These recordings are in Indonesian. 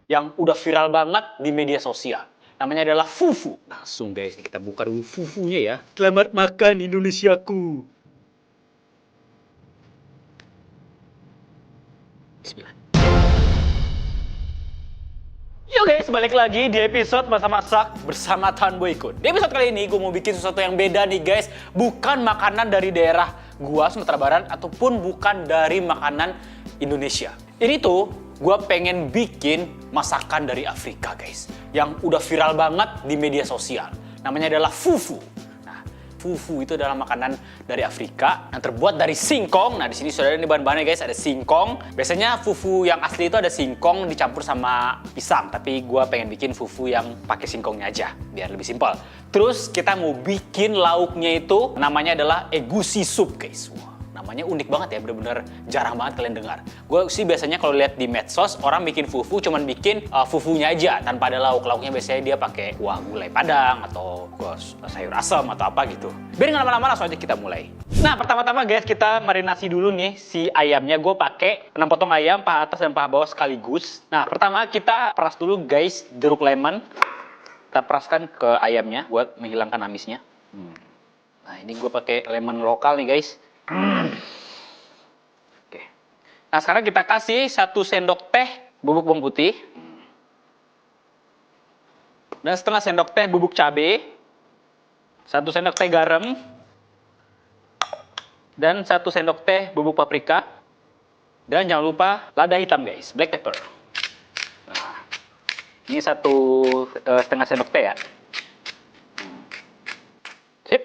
yang udah viral banget di media sosial. Namanya adalah fufu. Langsung guys, kita buka dulu fufunya ya. Selamat makan Indonesiaku. Bismillah. Yo guys, balik lagi di episode masak-masak bersama Tan Boykun. Di episode kali ini gue mau bikin sesuatu yang beda nih guys. Bukan makanan dari daerah gua Sumatera Barat ataupun bukan dari makanan Indonesia. Ini tuh gue pengen bikin masakan dari Afrika guys, yang udah viral banget di media sosial. Namanya adalah fufu. Nah, fufu itu adalah makanan dari Afrika yang terbuat dari singkong. Nah, di sini sudah ada bahan-bahannya guys, ada singkong. Biasanya fufu yang asli itu ada singkong dicampur sama pisang, tapi gue pengen bikin fufu yang pakai singkongnya aja biar lebih simpel. Terus kita mau bikin lauknya itu namanya adalah egusi soup guys. Namanya unik banget ya, bener-bener jarang banget kalian dengar. Gue sih biasanya kalau lihat di medsos, orang bikin fufu cuman bikin fufunya aja tanpa ada lauk. Lauknya biasanya dia pakai kuah gulai padang atau kuah sayur asam atau apa gitu. Biar nggak lama-lama langsung aja kita mulai. Nah, pertama-tama guys, kita marinasi dulu nih si ayamnya. Gue pakai 6 potong ayam, paha atas dan paha bawah sekaligus. Nah, pertama kita peras dulu guys jeruk lemon. Kita peraskan ke ayamnya buat menghilangkan amisnya. Nah, ini gue pakai lemon lokal nih guys. Oke. Nah, sekarang kita kasih 1 sendok teh bubuk bawang putih. Dan setengah sendok teh bubuk cabai. 1 sendok teh garam. Dan 1 sendok teh bubuk paprika. Dan jangan lupa lada hitam guys, black pepper. Nah, ini 1 setengah sendok teh ya. Sip.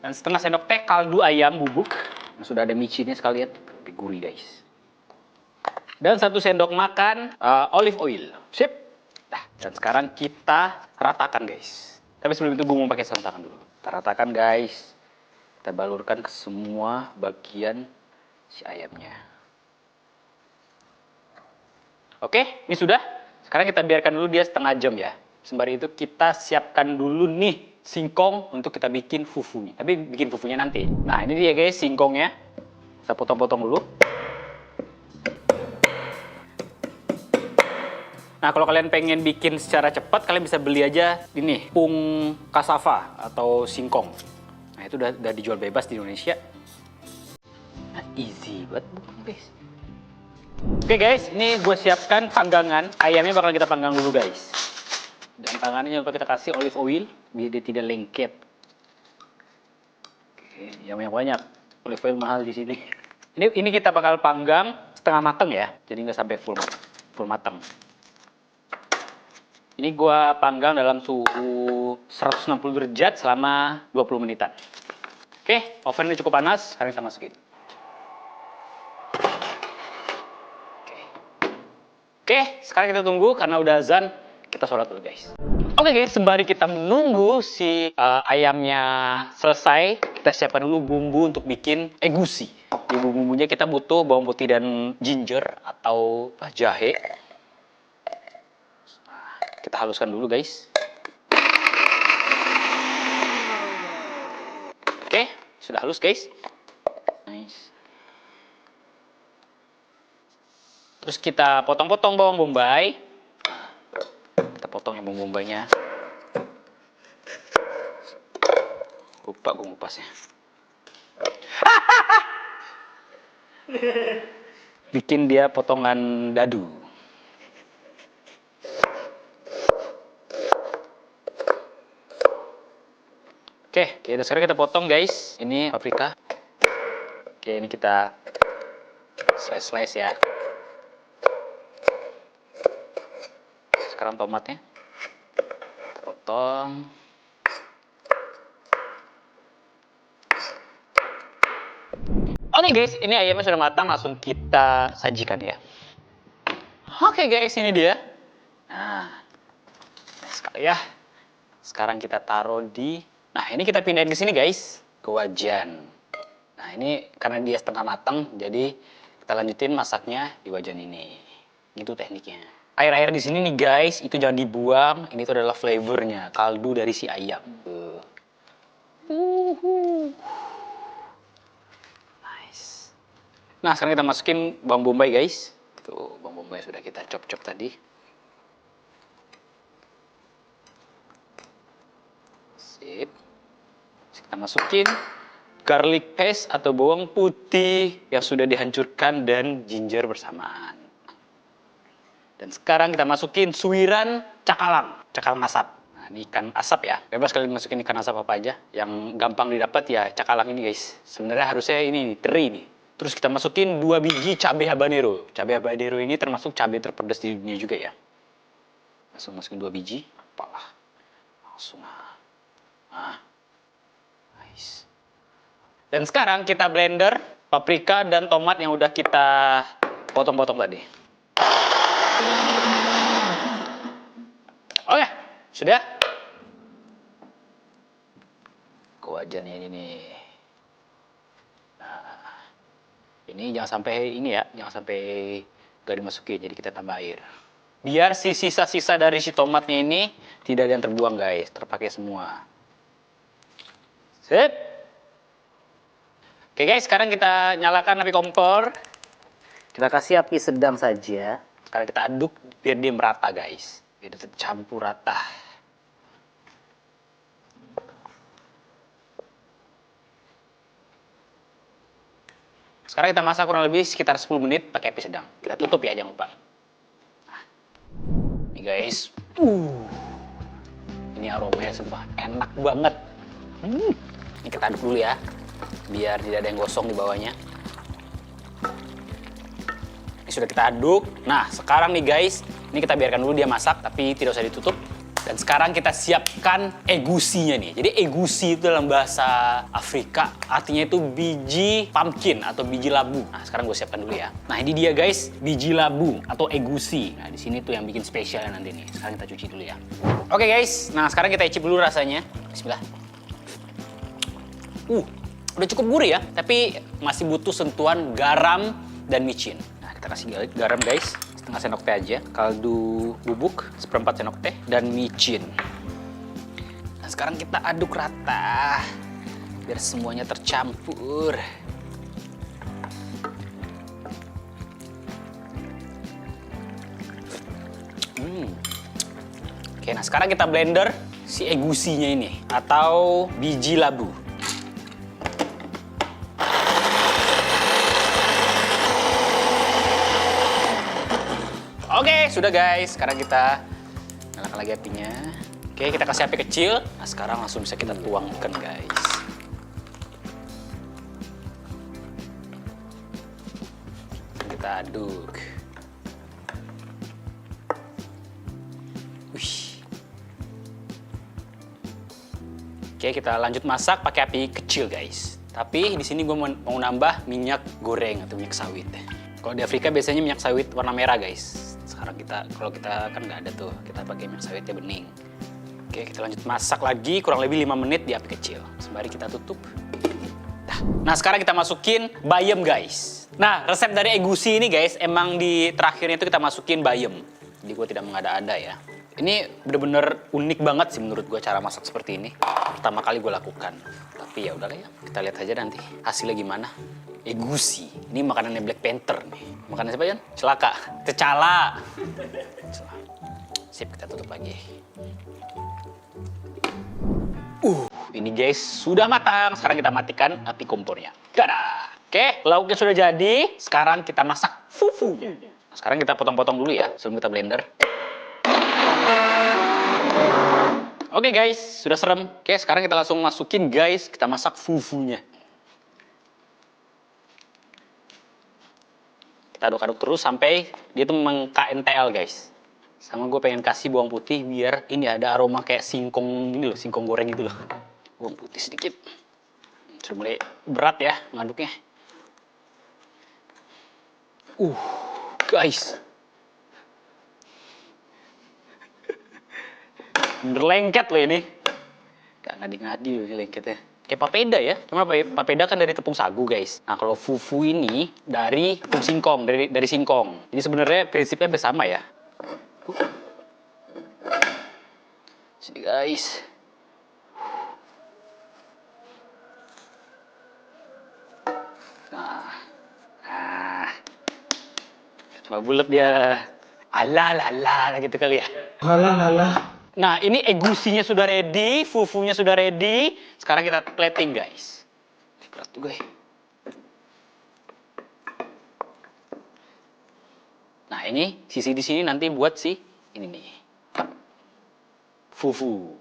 Dan setengah sendok teh kaldu ayam bubuk. Sudah ada micinnya sekalian, tapi gurih guys. Dan 1 sendok makan olive oil. Sip. Nah, dan sekarang kita ratakan guys. Tapi sebelum itu gue mau pakai sarung tangan dulu. Kita ratakan guys. Kita balurkan ke semua bagian si ayamnya. Oke, ini sudah. Sekarang kita biarkan dulu dia setengah jam ya. Sembari itu kita siapkan dulu nih singkong untuk kita bikin fufunya. Tapi bikin fufunya nanti. Nah, ini dia guys singkongnya. Kita potong-potong dulu. Nah, kalau kalian pengen bikin secara cepat, kalian bisa beli aja ini, pung cassava atau singkong. Nah, itu udah dijual bebas di Indonesia. Nah, easy banget guys. Oke guys, ini gue siapkan panggangan. Ayamnya bakal kita panggang dulu guys. Dan tangannya jangan lupa kita kasih olive oil biar dia tidak lengket. Oke, yang banyak. Olive oil mahal di sini. Ini kita bakal panggang setengah mateng ya, jadi nggak sampai full mateng. Ini gua panggang dalam suhu 160 derajat selama 20 menitan. Oke, ovennya cukup panas, sekarang kita masukin. Oke, sekarang kita tunggu karena udah azan, kita sholat dulu guys. Oke guys, sembari kita menunggu si ayamnya selesai, kita siapkan dulu bumbu untuk bikin egusi. Di bumbunya kita butuh bawang putih dan ginger atau jahe. Kita haluskan dulu guys. Oke, sudah halus guys. Nice. Terus kita potong-potong bawang bombay. Kita potong yang bawang bombaynya. Lupa gue ngupasnya. Bikin dia potongan dadu. Oke, sekarang kita potong guys. Ini paprika. Oke, ini kita slice ya. Sekarang tomatnya kita potong. Oke guys, ini ayamnya sudah matang, langsung kita sajikan ya. Oke guys, ini dia. Nah, sekali ya. Sekarang kita taruh di. Nah, ini kita pindahin ke sini guys, ke wajan. Nah, ini karena dia setengah matang, jadi kita lanjutin masaknya di wajan ini. Gitu tekniknya. Air-air di sini nih guys, itu jangan dibuang. Ini tuh adalah flavornya, kaldu dari si ayam. Nice. Nah, sekarang kita masukin bawang bombay guys. Tuh, bawang bombay sudah kita chop-chop tadi. Kita masukin garlic paste atau bawang putih yang sudah dihancurkan dan ginger bersamaan. Dan sekarang kita masukin suiran cakalang asap. Nah, ini ikan asap ya. Bebas kalian masukin ikan asap apa aja. Yang gampang didapat ya cakalang ini guys. Sebenarnya harusnya ini teri nih. Terus kita masukin 2 biji cabai habanero. Cabai habanero ini termasuk cabai terpedas di dunia juga ya. Langsung masukin 2 biji. Apalah. Langsung. Nah. Nice. Dan sekarang kita blender paprika dan tomat yang udah kita potong-potong tadi. Oke, sudah. Wajannya ini nih. Nah, ini jangan sampai ini ya, jangan sampai gak dimasukin, jadi kita tambah air. Biar si sisa-sisa dari si tomatnya ini tidak ada yang terbuang guys, terpakai semua. Sip. Oke guys, sekarang kita nyalakan api kompor. Kita kasih api sedang saja. Sekarang kita aduk biar dia merata guys. Biar dia tercampur rata. Sekarang kita masak kurang lebih sekitar 10 menit pakai api sedang. Kita tutup ya, jangan lupa. Nah, ini guys. Ini aromanya sumpah enak banget. Ini kita aduk dulu ya. Biar tidak ada yang gosong di bawahnya. Ini sudah kita aduk. Nah, sekarang nih guys, ini kita biarkan dulu dia masak, tapi tidak usah ditutup. Dan sekarang kita siapkan egusinya nih. Jadi egusi itu dalam bahasa Afrika, artinya itu biji pumpkin atau biji labu. Nah, sekarang gue siapkan dulu ya. Nah, ini dia guys, biji labu atau egusi. Nah, di sini tuh yang bikin spesialnya nanti nih. Sekarang kita cuci dulu ya. Oke guys, nah sekarang kita icip dulu rasanya. Bismillah. Udah cukup gurih ya, tapi masih butuh sentuhan garam dan micin. Nah, kita kasih garam guys, setengah sendok teh aja. Kaldu bubuk, 1/4 sendok teh, dan micin. Nah, sekarang kita aduk rata, biar semuanya tercampur. Oke, nah sekarang kita blender si egusinya ini, atau biji labu. Oke, sudah guys. Sekarang kita nyalakan lagi apinya. Oke, kita kasih api kecil. Nah, sekarang langsung bisa kita tuangkan guys. Kita aduk. Oke, kita lanjut masak pakai api kecil guys. Tapi di sini gue mau nambah minyak goreng atau minyak sawit. Kalau di Afrika biasanya minyak sawit warna merah guys. Sekarang kalau kita kan nggak ada tuh, kita pakai minyak sawitnya bening. Oke, kita lanjut masak lagi kurang lebih 5 menit di api kecil. Sembari kita tutup. Nah, sekarang kita masukin bayam guys. Nah, resep dari egusi ini guys, emang di terakhirnya itu kita masukin bayam. Jadi gue tidak mengada-ada ya. Ini bener-bener unik banget sih menurut gue cara masak seperti ini. Pertama kali gue lakukan. Tapi ya udahlah ya, kita lihat aja nanti hasilnya gimana. Egusi, ini makanannya Black Panther nih. Makanan siapa Jan? Celaka, T'Challa. Sip, kita tutup lagi. Ini guys sudah matang. Sekarang kita matikan api kompornya. Dadah. Oke, lauknya sudah jadi. Sekarang kita masak fufunya. Sekarang kita potong-potong dulu ya sebelum kita blender. Oke guys, sudah serem. Oke, sekarang kita langsung masukin guys, kita masak fufunya. Kita aduk-aduk terus sampai dia tuh meng-KNTL guys. Sama gue pengen kasih bawang putih biar ini ada aroma kayak singkong ini loh, singkong goreng gitu loh. Bawang putih sedikit. Sudah mulai berat ya ngaduknya. Guys. Bener lengket loh ini. Gak ngadi-ngadi loh ini lengketnya. Kayak papeda ya. Cuma papeda kan dari tepung sagu guys. Nah kalau fufu ini dari tepung singkong, dari singkong. Jadi sebenarnya prinsipnya bersama ya. Sini guys. Nah. Cuma bulat dia. Alah gitu kali ya. Alah. Nah, ini egusinya sudah ready, fufunya sudah ready. Sekarang kita plating, guys. Berat juga ya. Nah, ini sisi di sini nanti buat ini nih. Fufu.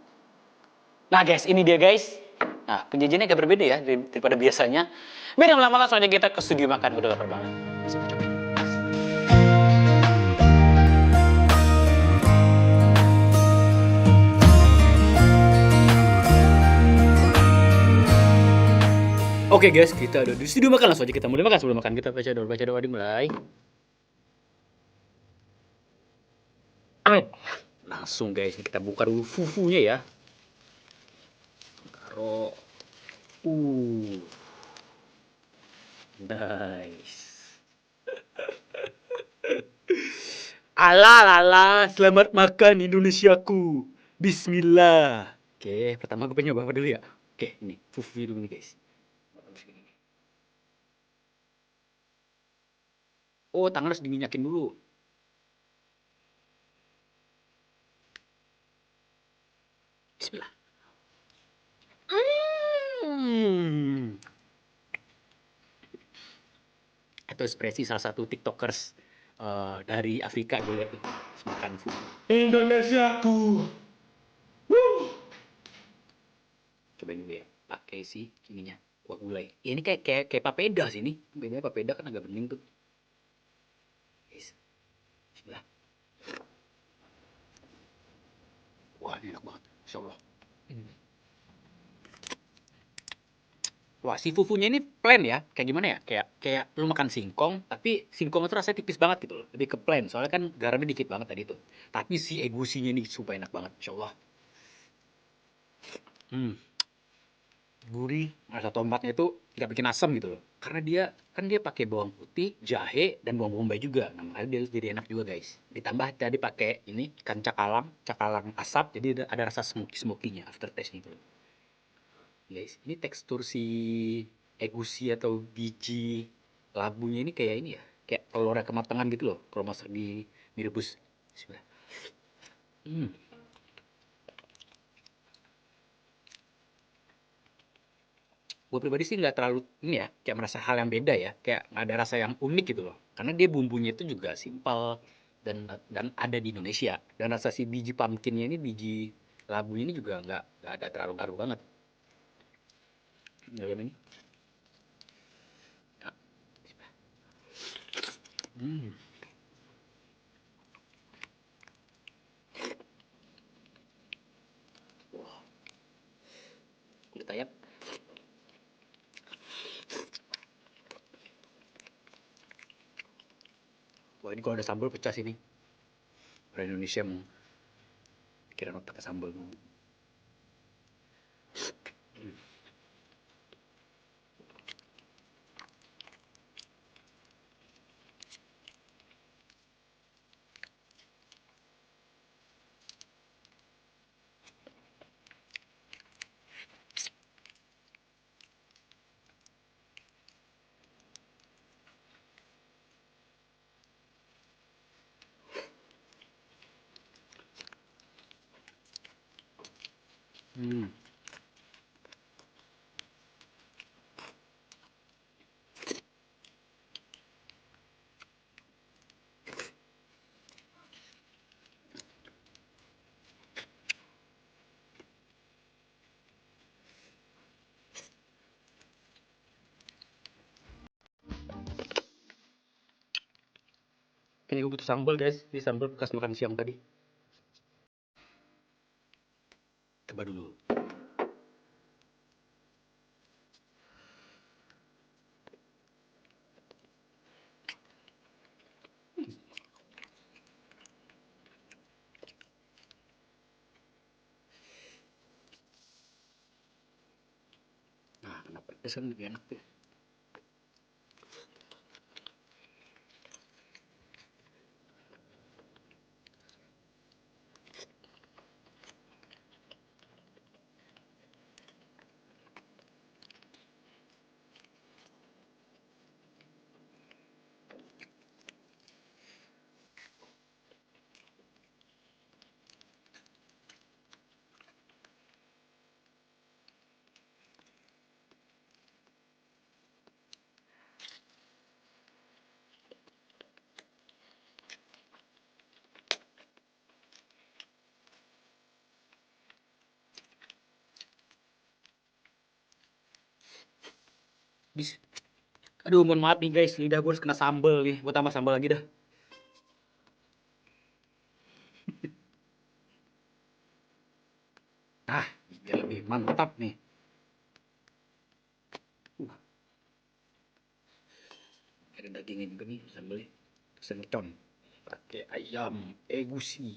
Nah, guys, ini dia, guys. Nah, penyajiannya agak berbeda ya daripada biasanya. Biar lama-lama soalnya kita ke studio makan. Udah lapar banget. Langsung coba. Oke guys, kita ada di studio makan. Langsung aja kita mulai makan. Sebelum makan kita baca doa dimulai. Langsung guys, kita buka dulu fufunya ya. Taruh. Nice. Alah, selamat makan Indonesiaku. Bismillah. Oke, pertama gue pengen nyoba apa dulu ya? Oke, ini fufu dulu nih guys. Oh, tangan harus diminyakin dulu. Bismillah. Itu ekspresi salah satu tiktokers dari Afrika gue lihat tuh makan fufu. Indonesiaku. Cobain dulu ya, pakai ininya kuah gulai. Ya, ini kayak papeda sih ini. Bedanya papeda kan agak bening tuh. Guys. Bismillah. Wah, ini enak banget. Insya Allah. Wah, si fufunya ini plain ya. Kayak gimana ya? Kayak lu makan singkong, tapi singkong itu rasanya tipis banget gitu loh. Lebih ke plain. Soalnya kan garamnya dikit banget tadi tuh. Tapi si egusinya ini super enak banget. Insya Allah. Gurih. Rasa tomatnya itu nggak bikin asam gitu loh. Karena dia pakai bawang putih, jahe, dan bawang bombay juga. Nah, makanya dia jadi enak juga guys. Ditambah tadi pakai ini ikan cakalang asap. Jadi ada rasa smoky-smokinya, aftertaste gitu loh. Guys, ini tekstur si egusi atau biji labunya ini kayak ini ya, kayak telurnya kematangan gitu loh kalau masak direbus. Bismillah. Hmm. Gue pribadi sih nggak terlalu ini ya, kayak merasa hal yang beda ya, kayak nggak ada rasa yang unik gitu loh, karena dia bumbunya itu juga simpel dan ada di Indonesia, dan rasa si biji pumpkinnya ini, biji labunya ini juga nggak ada terlalu ngaruh banget. Nggak ini. Ya. Hmm. Kita ya. Wah, ini kalau ada sambal pecah sini. Orang Indonesia mau kira pakai sambal. Hmm. Ini gue butuh sambal guys, ini sambal bekas makan siang tadi. Coba dulu. Nah, kenapa pedes kan lebih enak tuh. Aduh, mohon maaf nih guys, lidah gue harus kena sambel nih. Gue tambah sambal lagi dah. Ah, biar lebih mantap nih. Ada dagingnya juga nih, sambelnya. Sencon. Pakai ayam egusi.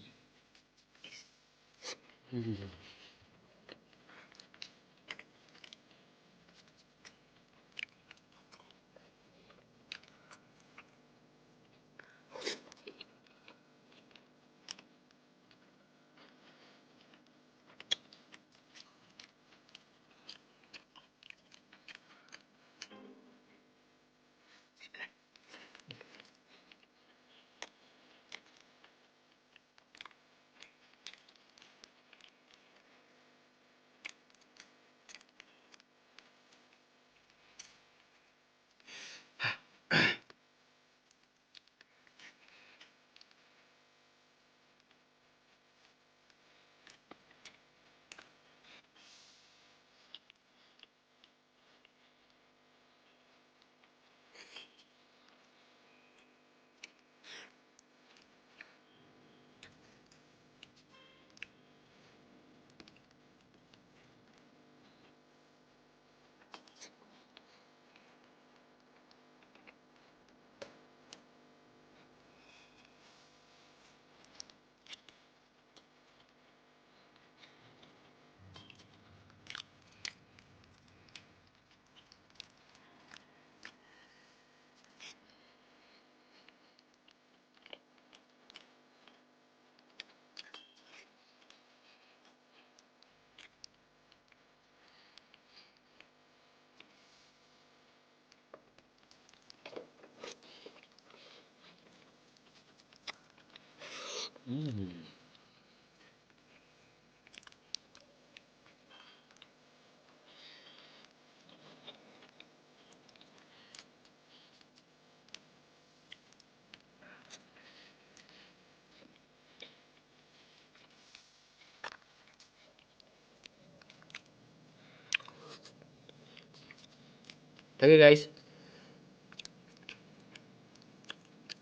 Oke guys,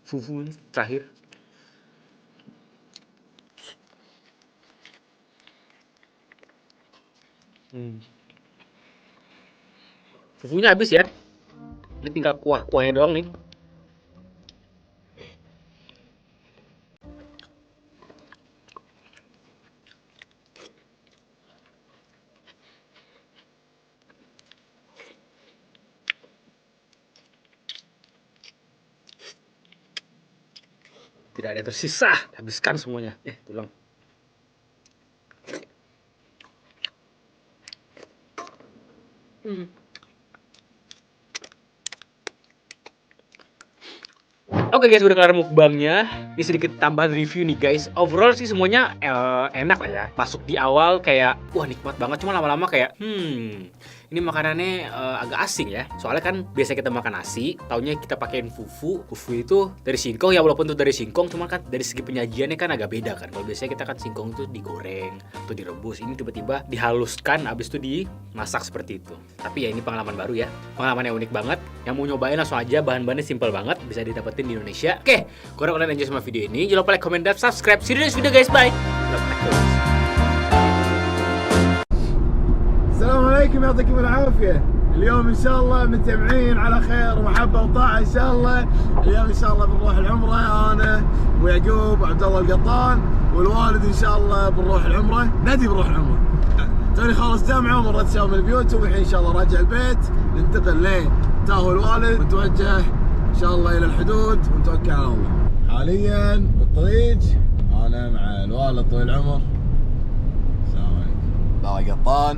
fufu terakhir. Fufunya habis ya. Ini tinggal kuahnya doang nih. Tidak ada yang tersisa, habiskan semuanya. Tulang. Oke guys, udah kelar mukbangnya. Ini sedikit tambahan review nih guys. Overall sih semuanya enak lah ya. Masuk di awal kayak wah nikmat banget. Cuma lama-lama kayak ini makanannya agak asing ya. Soalnya kan biasa kita makan nasi, taunya kita pakein fufu. Fufu itu dari singkong ya, walaupun itu dari singkong, cuma kan dari segi penyajiannya kan agak beda kan. Kalau biasanya kita kan singkong itu digoreng atau direbus. Ini tiba-tiba dihaluskan, abis itu dimasak seperti itu. Tapi ya ini pengalaman baru ya. Pengalaman yang unik banget. Yang mau nyobain langsung aja, bahan-bahannya simple banget, bisa didapetin di Indonesia. Oke, gue harap kalian enjoy sama video ini. Jangan lupa like, comment, dan subscribe. See you in the next video guys, bye. السلام عليكم يعطيكم العافية. اليوم إن شاء الله متجمعين على خير ومحبة وطاعة إن شاء الله. اليوم إن شاء الله بنروح العمرة أنا ويعقوب وعبد الله القطان والوالد إن شاء الله بنروح العمرة. ندي بنروح العمرة. توني خالص جامعة ومرت شاو من البيوت والحين إن شاء الله راجع البيت ننتقل ليه تاهو الوالد ونتوجه إن شاء الله إلى الحدود ونتوكل على الله. حاليا بالطريق أنا مع الوالد طويل العمر. السلام عليكم. عبد الله القطان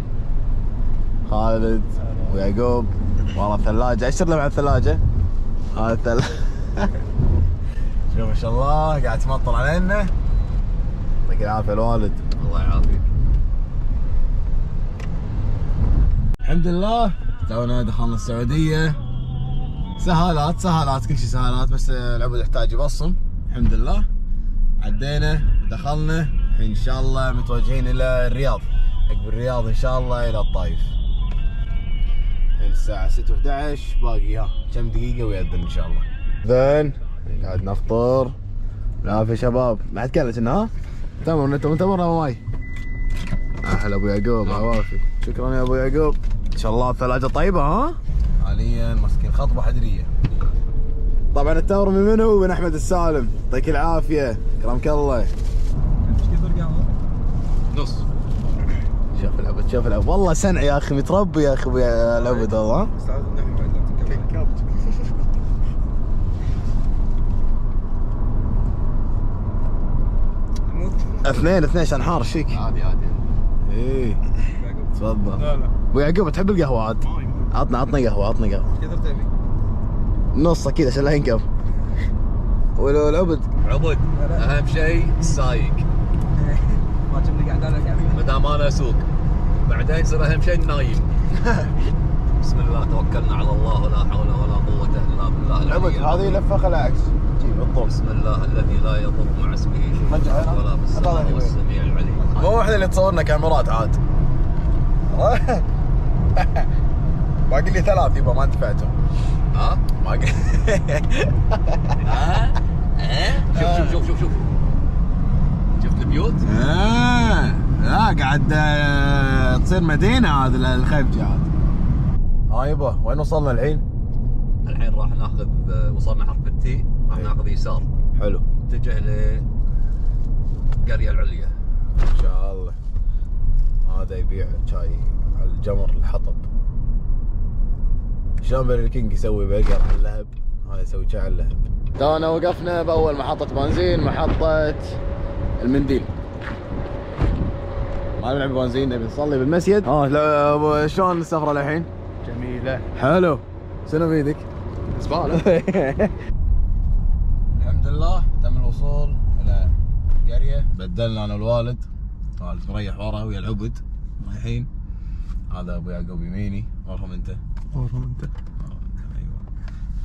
خالد ويعقوب. والله الثلاجة اشر لهم على الثلاجة. هذا الثلاجة شوف ما شاء الله قاعد تمطر علينا. يعطيك العافية الوالد. الله يعافيك. الحمد لله تونا دخلنا السعودية. سهالات كل شيء سهالات، بس العبد يحتاج يبصم. الحمد لله عدينا دخلنا، الحين ان شاء الله متوجهين الى الرياض. عقب الرياض ان شاء الله الى الطايف. الحين الساعة 6:11 باقي كم دقيقة ويأذن إن شاء الله. ذن قاعد نفطر. بالعافية شباب. ما حد كلت ها؟ تمر انت متمر ولا ماي؟ اهلا ابو يعقوب عوافي. شكرا يا ابو يعقوب. ان شاء الله الثلاجة طيبة ها؟ حاليا ماسكين خطبة حجرية. طبعا التمر من منو؟ من احمد السالم. يعطيك العافية. كرمك الله. نص. شوف العبد شوف العبد والله سنع يا اخي متربي يا اخي ابو العبد والله. اثنين عشان حار ايش فيك؟ عادي. ايه تفضل. لا ابو يعقوب تحب القهوة عاد؟ عطنا قهوة كثر تبي؟ نص اكيد عشان لا ينقف. ولو العبد عبد اهم شيء السايق. ما كنا قاعد على ما دام انا اسوق بعدين يصير اهم شيء النايم. بسم الله توكلنا على الله ولا حول ولا قوة الا بالله العبد هذه لفة خل العكس جيب بالضبط. بسم الله الذي لا يضر مع اسمه شيء ولا بالسماء هو السميع العليم. مو احنا اللي تصورنا كاميرات عاد. باقي لي 3 يبا ما دفعتهم. ها؟ ما قل... شوف شفت البيوت؟ لا قاعد تصير مدينة هذا الخفجة هذا. يبا وين وصلنا الحين؟ الحين راح ناخذ وصلنا حرف التي راح ناخذ يسار. حلو. نتجه لقرية العليا. ان شاء الله. هذا يبيع شاي على الجمر الحطب. شلون برجر كينج يسوي برجر على اللهب، هذا يسوي شاي على اللهب. تونا وقفنا باول محطة بنزين، محطة المنديل. ما نلعب بنزين، نبي نصلي بالمسجد. لا شلون السفرة الحين؟ جميلة. حلو. شنو بيدك؟ زبالة. الحمد لله تم الوصول الى قرية. بدلنا انا والوالد. والد مريح ورا ويا العبد رايحين. هذا ابو يعقوب يميني. وارهم انت. ورهم انت. ايوه.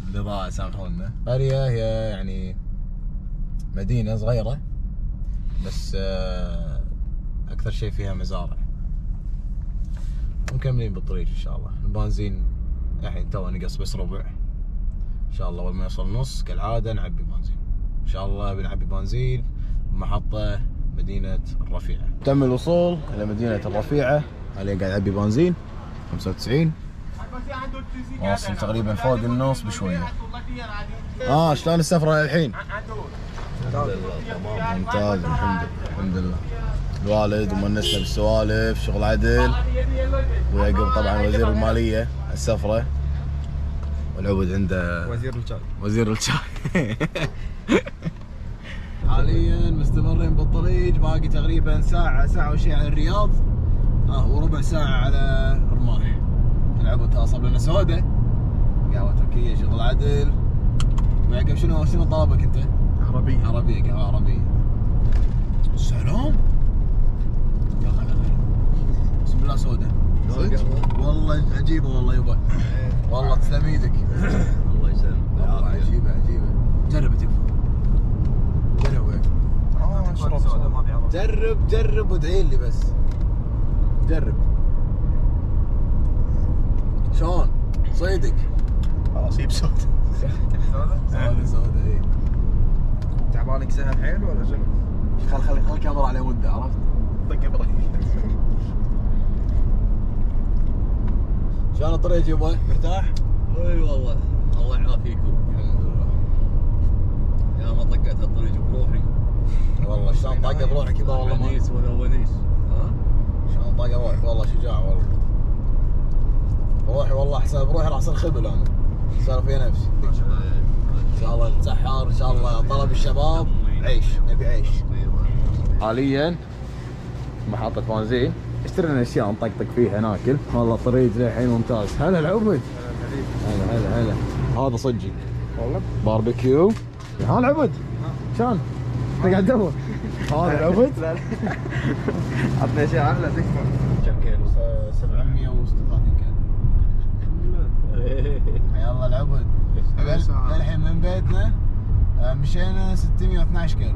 البضاعة سامحونا. قرية هي يعني مدينة صغيرة بس اكثر شيء فيها مزارع. مكملين بالطريق ان شاء الله. البنزين الحين تو نقص بس ربع. ان شاء الله اول ما يوصل نص كالعاده نعبي بنزين. ان شاء الله بنعبي بنزين بمحطه مدينه الرفيعه. تم الوصول الى مدينه الرفيعه. حاليا قاعد اعبي بنزين 95. واصل تقريبا فوق النص بشويه. شلون السفره للحين؟ ممتاز الحمد لله. الوالد ومنسنا بالسوالف شغل عدل. ويعقوب طبعا وزير الماليه السفره. والعبد عنده وزير الشاي. حاليا مستمرين بالطريق. باقي تقريبا ساعة وشي على الرياض. وربع ساعة على رماح. العبد اصب لنا سودة قهوة تركية شغل عدل. ويعقوب شنو طلبك انت؟ عربية قهوة عربية. السلام. يلا بسم الله سودة. والله عجيبة والله يبا. والله تسلم ايدك. الله يسلمك. والله عجيبة. جرب تكفى. جرب وادعي لي بس. جرب. شلون؟ صيدك. خلاص يب سودة. سودة اي. تعبانك سهل حيل ولا شنو؟ خل الكاميرا عليه مدة عرفت؟ طق بريك. شلون الطريق يبا؟ مرتاح؟ اي والله الله يعافيكم. الحمد لله. يا ما طقت الطريق بروحي. والله شلون طاقة بروحك يبا والله ما. ونيس ولا ونيس. ها؟ شلون طاقة بروحك والله شجاع والله. بروحي والله احسن بروحي راح اصير خبل انا. سالف في نفسي. ان شاء الله نتسحر ان شاء الله. طلب الشباب عيش نبي عيش. حاليا محطة بنزين اشترينا اشياء نطقطق فيها ناكل. والله الطريق للحين ممتاز. هلا العبد. هلا هذا صجي والله باربيكيو. ها العبد شلون؟ انت قاعد تدور. هذا العبد. عطنا اشياء احلى تكفى. كم كيلو؟ 736 كيلو. حيا الله العبد. للحين من بيتنا مشينا 612 كيلو.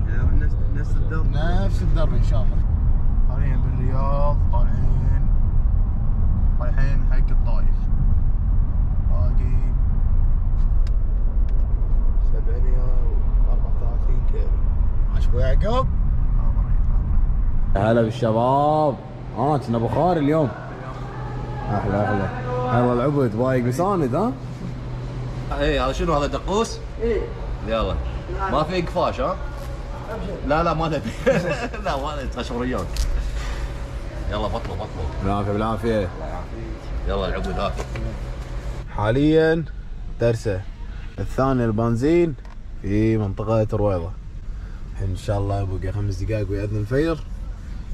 نفس الدرب. نفس الدرب ان شاء الله. حاليا بالرياض رايحين حق الطايف. باقي 734 كيلو. عاش ابو يعقوب. هلا بالشباب. كنا بخاري اليوم. احلى هلا العبد بايق بساند ها. ايه هذا شنو هذا دقوس؟ ايه يلا ما في قفاش ها؟ لا ما نبي لا ما نبي قشريات. يلا بطلوا بالعافيه بالعافيه. يلا العبد هاك. حاليا درسه الثاني البنزين في منطقة رويضة. الحين ان شاء الله بقى 5 دقائق ويأذن الفجر.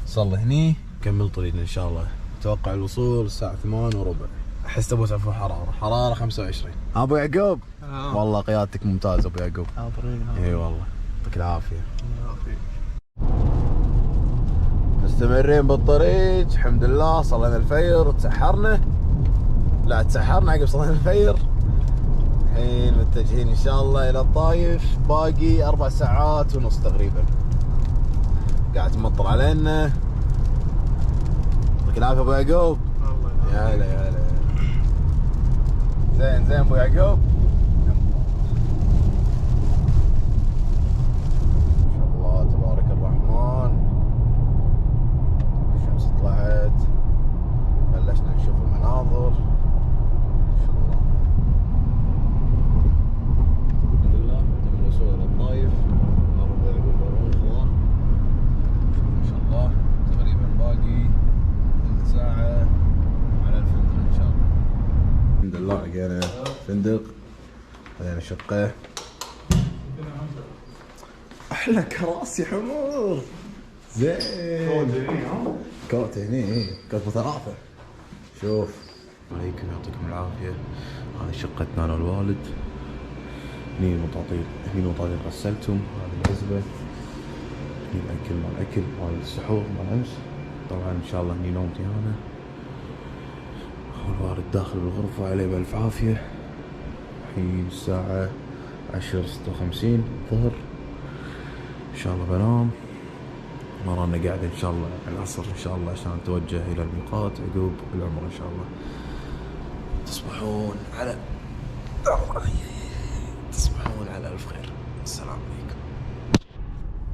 صلي هني نكمل طريقنا ان شاء الله. اتوقع الوصول الساعة 8:15. احس تبغى تعرفون حرارة 25. ابو يعقوب والله قيادتك ممتازة ابو يعقوب. اي والله يعطيك العافية. مستمرين بالطريق الحمد لله. صلينا الفجر تسحرنا. لا تسحرنا عقب صلينا الفجر. الحين متجهين ان شاء الله الى الطايف. باقي 4 ساعات ونص تقريبا. قاعد تمطر علينا. يعطيك العافيه ابو يعقوب. يا هلا يا هلا. زين ابو يعقوب. ما شاء الله تبارك الرحمن. الشمس طلعت. بلشنا نشوف المناظر. ما شاء الله. الحمد لله تم الوصول الى الطايف. ما شاء الله تقريبا باقي ثلث ساعة على الفندق ان شاء الله. الحمد لله لقينا فندق. لقينا شقة. احلى كراسي حمر. زين. كوت هني كوت ثلاثة. شوف عليكم يعطيكم العافية. هذه شقتنا انا والوالد. هني المطاطيل غسلتهم. هذه العزبة. هني الاكل مال الاكل مال السحور مال امس. طبعا ان شاء الله هني نومتي انا. والوالد داخل الغرفة عليه بألف عافية. الحين الساعة 10:56 الظهر. ان شاء الله بنام. ورانا قاعدة ان شاء الله العصر ان شاء الله عشان نتوجه الى الميقات عقب العمرة ان شاء الله. تصبحون على الف خير. السلام عليكم.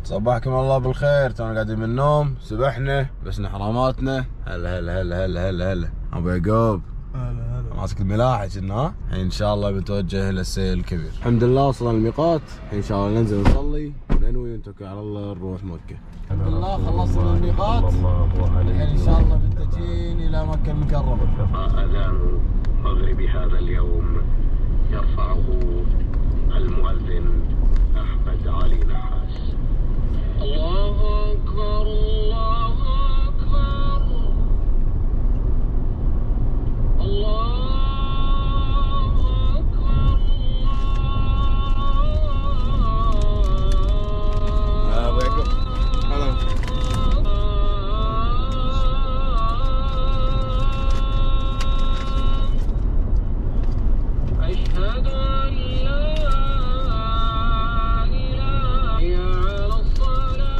صبحكم الله بالخير. تونا قاعدين من النوم. سبحنا لبسنا حراماتنا. هلا ابو يعقوب. هلا ماسك الملاحة كنا ها. الحين ان شاء الله بنتوجه الى السيل الكبير. الحمد لله وصلنا الميقات. الحين ان شاء الله ننزل نصلي وننوي ونتوكل على الله نروح مكة. الحمد لله خلصنا الميقات. الحين ان شاء الله متجهين الى مكة المكرمة. أذان مغرب هذا اليوم يرفعه المؤذن أحمد علي نحاس. الله أكبر الله أكبر الله أكبر يا ابو يعقوب. هلا. أشهد أن لا إله إلا الصلاة.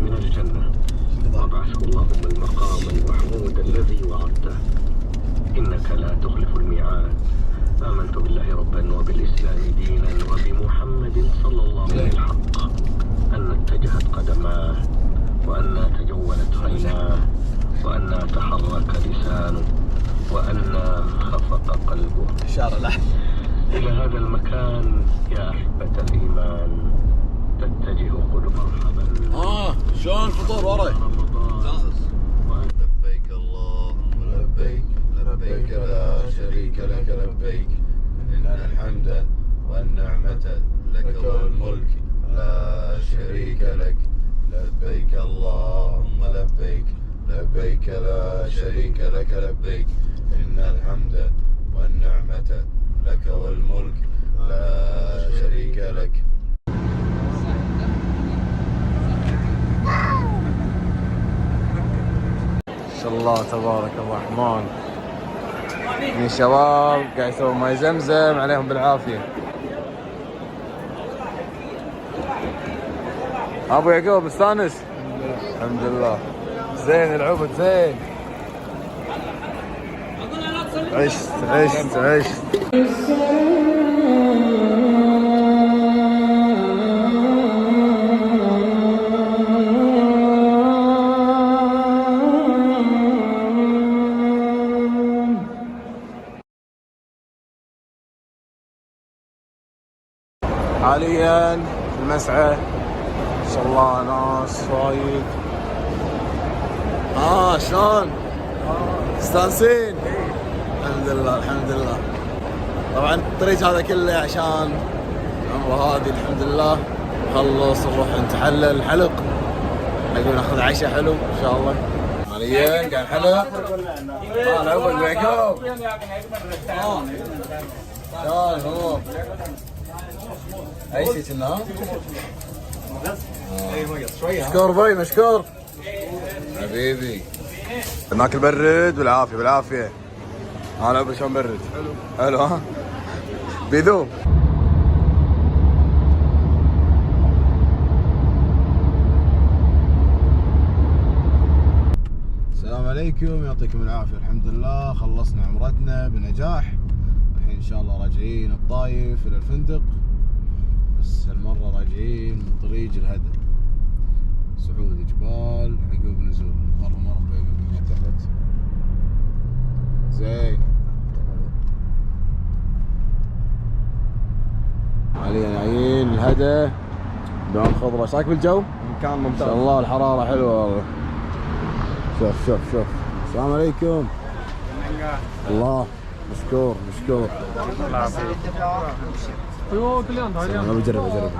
من الجنة وابعثه اللهم المقام المحمود الذي وعدته إنك لا تخلف الميعاد. آمنت بالله ربا وبالإسلام دينا وبمحمد صلى الله عليه وسلم الحق أن اتجهت قدماه وأن تجولت عيناه وأن تحرك لسانه وأن خفق قلبه اشارة لا. إلى هذا المكان يا أحبة الإيمان تتجه قلوب مرحبا. شلون الفطور وراي؟ رمضان لبيك اللهم لبيك لبيك لا شريك لك لبيك إن الحمد والنعمة لك والملك لا شريك لك لبيك اللهم لبيك لبيك لا شريك لك لبيك إن الحمد والنعمة لك والملك لا شريك لك. ما شاء الله تبارك الرحمن. من الشباب قاعد يسوون ماي زمزم عليهم بالعافية. ابو يعقوب مستانس؟ الحمد لله. زين العبد زين. عشت. حاليا المسعى ما شاء الله ناس وايد. شلون؟ مستانسين؟ الحمد لله. طبعا الطريق هذا كله عشان العمره هذه الحمد لله. نخلص نروح نتحلل حلق، نقول ناخذ عشاء حلو ان شاء الله. حاليا قاعد حلق. العبد يعقوب شلون الامور؟ اي شيء كنا مشكور بي مشكور حبيبي. ناكل برد بالعافيه. انا ابو شلون برد؟ حلو ها؟ بيذوب. السلام عليكم، يعطيكم العافيه. الحمد لله خلصنا عمرتنا بنجاح. الحين ان شاء الله راجعين الطايف الى الفندق، بس هالمره راجعين من طريق الهدى سعودي جبال عقب نزول. مرة بعقب من تحت. زين. حاليا جايين الهدى دوام خضرة. ايش رايك بالجو؟ مكان ما ممتاز. شاء الله الحرارة حلوة والله. شوف. السلام عليكم. الله مشكور. انا بجرب.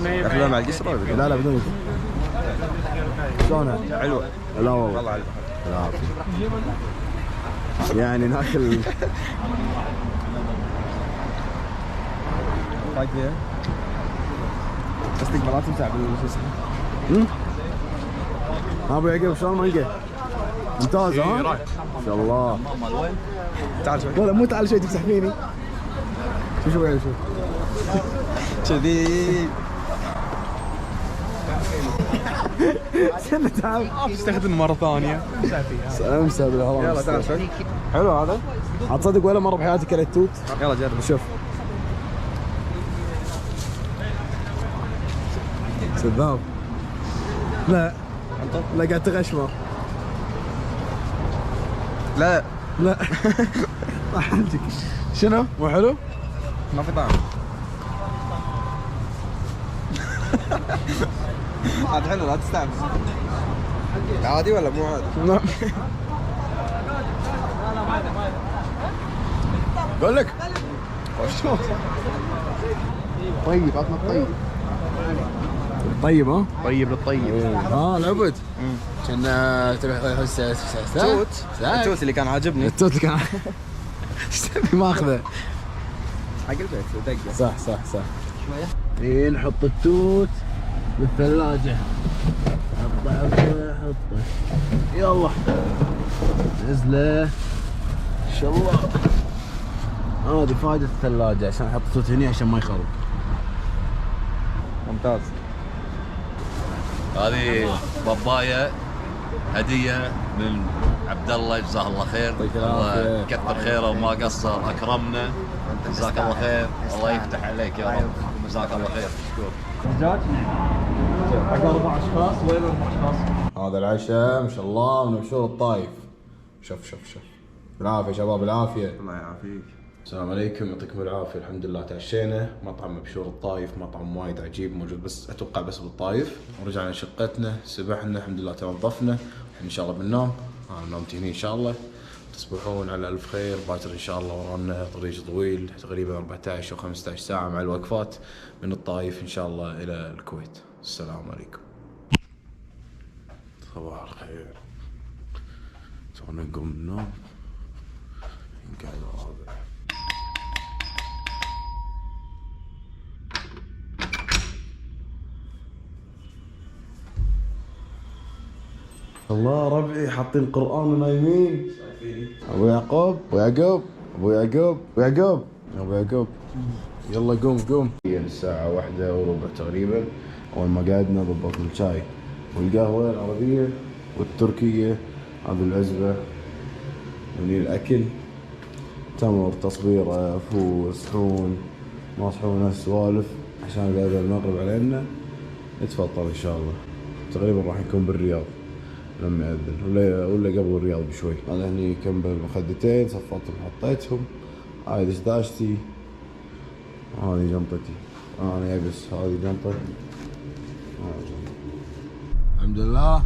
اكلها مع القشرة؟ لا بدون. شلونها؟ حلوة. لا والله. والله لا يعني ناكل. رايك فيها؟ قصدك مرات تمتع بالشو اسمه؟ ابو يعقوب شلون مانجا؟ ممتاز ها؟ ما شاء الله. تعال شوي. لا مو تعال شوي تمسح فيني. شوف كذي استنى تعال. تستخدم مرة ثانية. امسح بالهواء. يلا تعال شوي. حلو هذا. عاد تصدق ولا مرة بحياتي كليت توت. يلا جرب. شوف كذاب. لا قاعد تغشمر. لا راح عندك. شنو؟ مو حلو؟ ما في طعم. هذا حلو لا تستعمل. عادي ولا مو عادي؟ لا قول لك طيب. عطنا الطيب. طيب ها؟ طيب للطيب. العبد كنا تبي التوت اللي كان عاجبني. التوت اللي كان ايش تبي ماخذه؟ حق البيت دقه. صح شويه. نحط التوت بالثلاجة. حطه يلا نزله ان شاء الله. هذه فائدة الثلاجة عشان احط التوت هنا عشان ما يخرب. ممتاز. هذه بابايا هديه من عبد الله، جزاه الله خير. يعطيك الله العافية. كثر خيره وما قصر، اكرمنا. جزاك الله خير، الله يفتح عليك يا رب. جزاك الله خير. مشكور. حق 4 اشخاص. وين 4 اشخاص؟ هذا العشاء ما شاء الله من مشهور الطايف. شوف بالعافية شباب بالعافية. الله يعافيك. السلام عليكم، يعطيكم العافية. الحمد لله تعشينا. مطعم مبشور الطايف مطعم وايد عجيب، موجود بس اتوقع بس بالطايف. ورجعنا شقتنا، سبحنا الحمد لله تنظفنا. ان شاء الله بننام. نمت هنا ان شاء الله. تصبحون على الف خير. باكر ان شاء الله ورانا طريق طويل تقريبا 14 او 15 ساعة مع الوقفات من الطايف ان شاء الله الى الكويت. السلام عليكم. صباح الخير. تونا نقوم من النوم. نقعد رابع. الله ربعي حاطين قرآن ونايمين. ابو يعقوب يلا قوم. الساعة 1:15 تقريبا. أول ما قعدنا ضبطنا الشاي والقهوة العربية والتركية، هذه العزبة، وني الأكل، تمر، تصبيرة، فول، صحون، ما صحون، هالسوالف عشان إذا المغرب علينا نتفطر إن شاء الله. تقريبا راح نكون بالرياض لما يأذن ولا قبل الرياض بشوي. أنا هني كم بالمخدتين صفطتهم حطيتهم، هاي دشداشتي، هذه جنطتي، أنا يبس هذه جنطتي. الحمد لله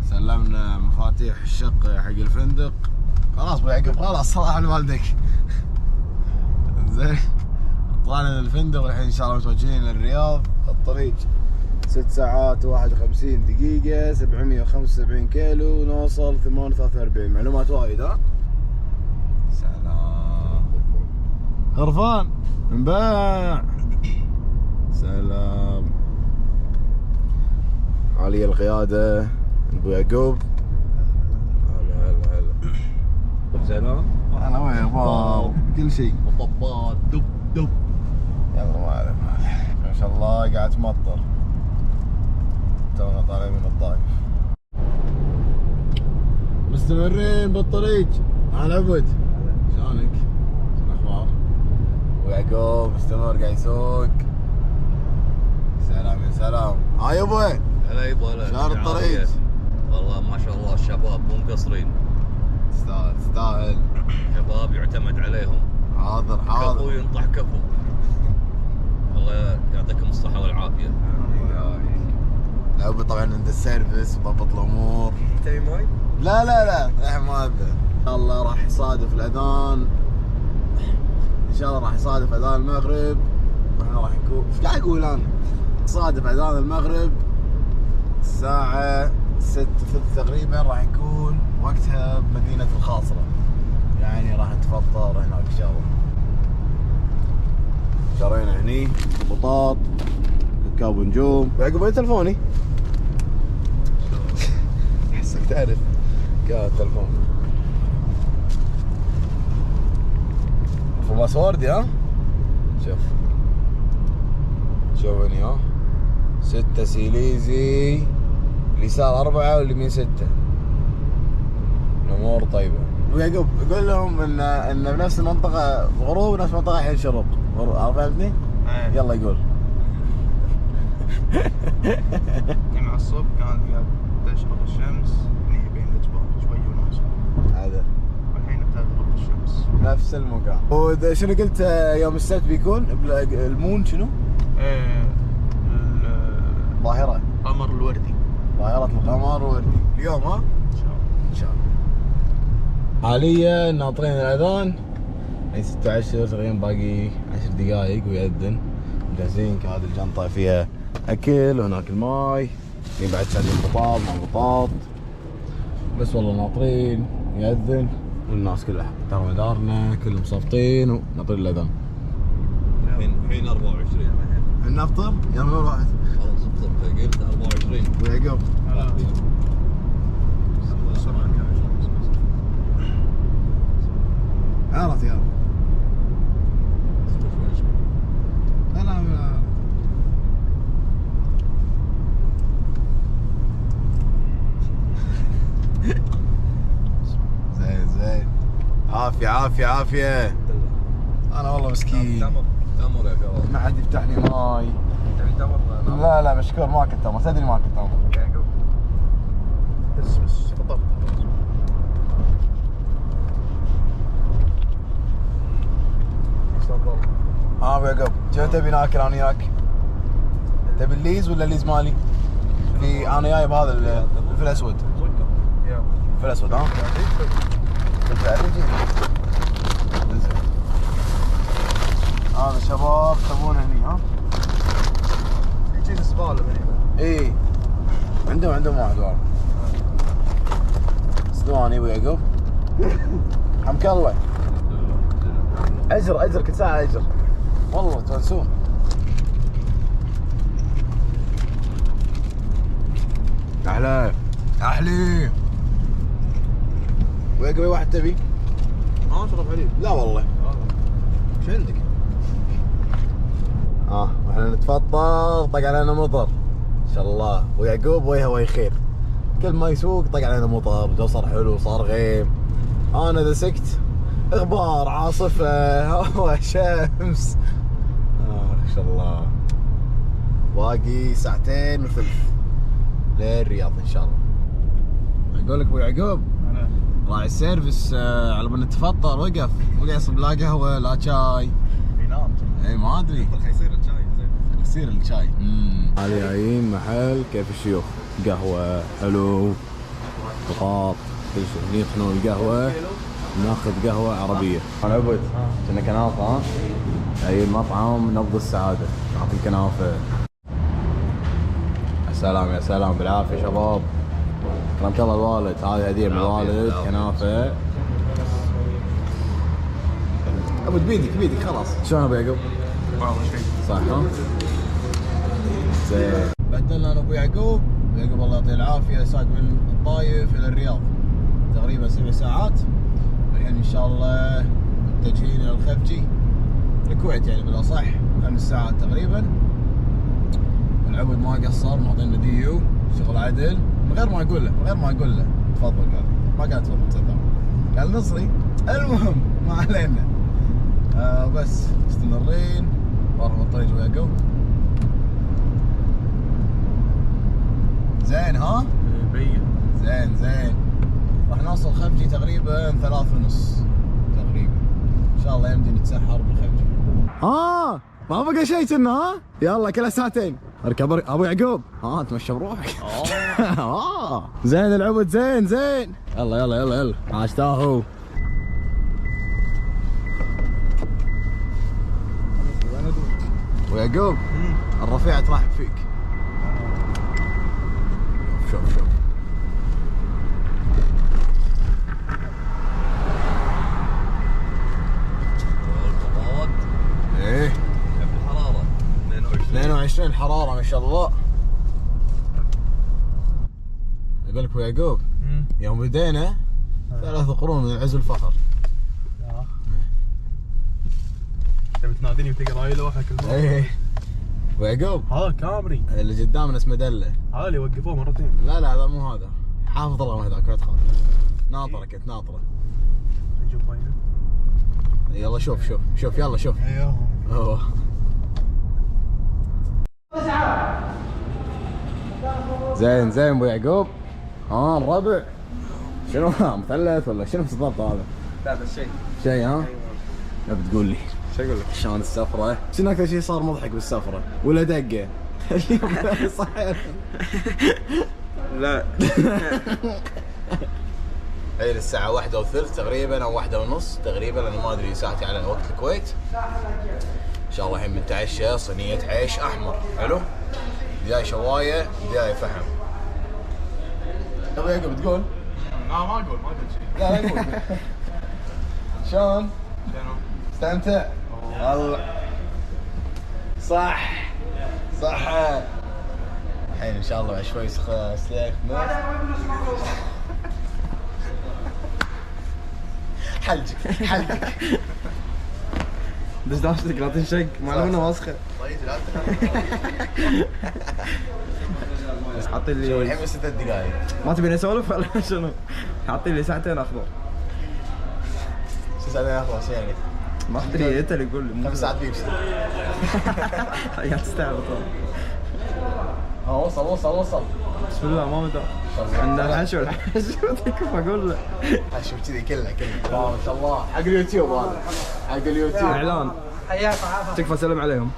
سلمنا مفاتيح الشقة حق الفندق. خلاص ابو يعقوب خلاص صراحة لوالدك. زين طلعنا من الفندق والحين ان شاء الله متوجهين للرياض. الطريق 6 ساعات و51 دقيقة، 775 كيلو، نوصل 8:43. معلومات وايد ها؟ سلام. غرفان انباع. سلام. علي القيادة ابو يعقوب. هلا زينة؟ انا وين واو كل شيء مطبات دب دب. يلا ما اعرف ما شاء الله قاعد تمطر. تونا طالعين من الطايف. مستمرين بالطريق. هلا عبد شلونك؟ شو الاخبار؟ ويعقوب مستمر قاعد يسوق. سلام يا سلام. هاي ابوي هلا يبا هلا. شلون الطريق؟ والله ما شاء الله الشباب مو مقصرين. تستاهل. شباب يعتمد عليهم. حاضر كفو حاضر. ينطح كفو. الله يعطيكم الصحة والعافية. لا ابو طبعا عند السيرفس وضبط الامور. تبي ماي؟ لا لا لا الحين ما ابدا. ان شاء الله راح يصادف الاذان. ان شاء الله راح يصادف اذان المغرب واحنا راح نكون ايش قاعد اقول انا؟ يصادف اذان المغرب الساعة 6 تقريبا راح نكون وقتها بمدينة الخاصرة. يعني راح نتفطر هناك ان شاء الله. شرينا هني بطاط، كاكاو نجوم. يعقوب اي تلفوني؟ احسك تعرف. قاعد التلفون. باسوردي ها؟ شوف. شوف هني ها. 6 سيليزي، اليسار 4 واليمين 6. الامور طيبة. ويعقوب قول لهم ان بنفس المنطقة غروب ونفس المنطقة الحين شروق. فهمتني؟ يلا يقول. مع الصبح كانت قاعد تشرق الشمس هني بين الجبال شوي وناس. هذا والحين بتغرب الشمس. نفس المكان. وشنو قلت يوم السبت بيكون؟ المون شنو؟ ظاهرة القمر الوردي. ظاهرة القمر وردي اليوم ها؟ ان شاء الله. ان شاء الله. حاليا ناطرين الاذان. الحين 16 تقريبا باقي 10 دقائق ويأذن. مجهزين هذه الجنطة فيها اكل وهناك الماي. في بعد شادين بطاط مع بطاط. بس والله ناطرين يأذن والناس كلها ترى مدارنا كلهم صابطين وناطرين الاذان. الحين 24 الحين. نفطر؟ يلا من واحد. خلاص افطر قلت 24. ويعقوب عرفت يلا. لا لا لا. زين زين. عافية عافية عافية. أنا والله مسكين. تمر يا كرام. ما حد يفتح لي ماي. تبي تمر؟ لا لا مشكور ما كنت تمر، تدري ما كنت تمر. يعقوب بس فطرت خلاص. ابو يعقوب شو تبي ناكل انا وياك؟ تبي الليز ولا الليز مالي؟ في انا جايب هذا الفل الاسود. يلا. الفل الاسود ها؟ بالفعل انزين. هذا شباب يسوون هني ها؟ في كيس زباله هني. اي عندهم واحد واحد. اسلواني ابو يعقوب؟ حمك الله. اجر كل ساعه اجر. والله تونسون. احلي ويعقوب اي واحد تبي؟ ما اشرب حليب. لا والله. ايش عندك؟ واحد احنا نتفطر طق علينا مطر ان شاء الله، ويعقوب وجهه خير، كل ما يسوق طق علينا مطر، جو صار حلو صار غيم. انا اذا سكت غبار عاصفه هواء شمس. ان شاء الله باقي ساعتين وثلث للرياض ان شاء الله. اقول لك ابو يعقوب راعي السيرفس على ما نتفطر وقف يصب لا قهوه لا شاي. ينام. اي ما ادري يصير الشاي زين. يصير الشاي. هذه جايين محل كيف الشيوخ، قهوه حلو بطاط كل شيء. هني يطحنون القهوه، ناخذ قهوه عربيه. انا عبد كنا كنافه. ها اي المطعم نبض السعاده، نعطي كنافه. يا سلام يا سلام بالعافيه شباب، كرمت الله الوالد، هذه هديه من الوالد كنافه. ابو بيدك خلاص. شلون ابو يعقوب؟ والله شيء. صح ها؟ زين. بدلنا انا ابو يعقوب الله يعطيه العافيه ساق من الطايف الى الرياض تقريبا 7 ساعات. الحين ان شاء الله متجهين الى الخفجي الكويت يعني بالاصح 5 ساعات تقريبا. العبد ما قصر، معطينا ديو شغل عدل من غير ما اقول له تفضل. قال ما قال تفضل تصدق، قال نصري. المهم ما علينا. بس مستمرين ورا الطريق ويعقوب. زين ها؟ يبين. زين راح نوصل خفجي تقريبا 3:30 تقريبا ان شاء الله. يمدي نتسحر بالخفجي. ما بقى شيء كنا. ها يلا كلها ساعتين اركب ابو يعقوب. تمشى بروحك. زين العبد زين. يلا عاشتاهو. ويعقوب الرفيع ترحب فيك. شوف ايه الحراره 22 الحراره ما شاء الله. اقول لك ابو يعقوب يوم بدينا 3 قرون من العز والفخر. تبي تناديني وتقرا لي لوحه كل مره. ايه ويعقوب هذا كامري، اللي قدامنا اسمه دله. هذا اللي وقفوه مرتين. لا هذا مو هذا، حافظ الرقم هذاك لا تخاف. كنت ناطره. نشوف وينه. يلا شوف يلا شوف. ايوه زين ابو يعقوب. الربع شنو مثلث ولا شنو بالضبط هذا؟ لا بس شيء ها؟ لا بتقول لي شو اقول لك؟ شلون السفره؟ شنو اكثر شيء صار مضحك بالسفره؟ ولا دقه؟ اليوم صحيح. لا هي الساعة 1:03 تقريبا او 1:30 تقريبا، انا ما ادري ساعتي على وقت الكويت. ان شاء الله الحين بنتعشى صينية عيش احمر حلو، دياي شواية دياي فحم. ابو يعقوب تقول؟ لا ما اقول شيء. لا قول. شلون؟ شنو؟ استمتع؟ والله صح الحين ان شاء الله بعد شوي سليخ حلقك بس داشتك لا تنشق معلومه واسخه. بس حاطي لي الحين بس 3 دقائق. ما تبيني اسولف ولا شنو؟ حاطي لي ساعتين اخضر. شو ساعتين اخلص يعني؟ ما ادري انت اللي قول لي. 5 ساعات بيبسي. قاعد تستعبط. وصل. بسم الله ما مدى. عندنا الحشو تكفى اقول له. حشو كذي كله ما شاء الله حق اليوتيوب هذا. اعلان. حياك وعافاك. تكفى سلم عليهم.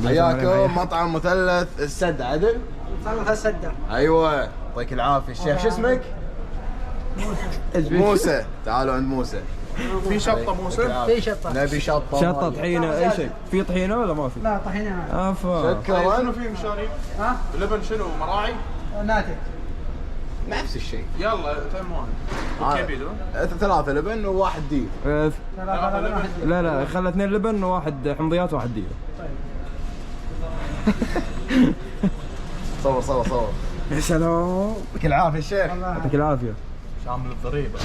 حياكم مطعم مثلث السد عدل. مثلث السدة. ايوه يعطيك العافيه الشيخ. شو اسمك؟ موسى. تعالوا عند موسى. في شطه موسى؟ في شطة. نبي شطه طحينه اي شيء. في طحينه ولا ما في؟ لا طحينة. افا شكرا. في مشاريب؟ ها؟ لبن شنو مراعي؟ ناتج. نفس الشيء. يلا تم واحد. كيف يدو؟ 3 لبن وواحد دي. لا خلى 2 لبن وواحد حمضيات وواحد ديو. صور. يا سلام. يعطيك العافيه الشيخ. يعطيك العافيه. شامل الضريبه.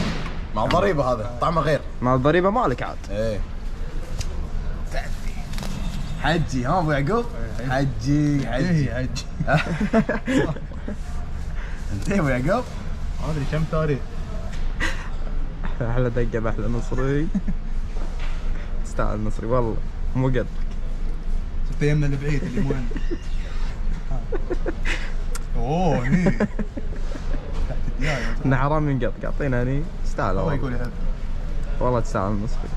مع الضريبه هذا طعمه غير. مع الضريبه مالك عاد. ايه حجي ها ابو يعقوب؟ حجي حجي حجي. انت يا ابو يعقوب؟ ما ادري كم تاريخ. احلى دقه باحلى نصري. تستاهل نصري والله مو قد. شفت يمنا البعيد اللي مو عندي. اوه هني. تحت الدياي. انه حرام ينقط قاطينا هني تستاهل هو والله. يقول يحب. والله تستاهل نصري.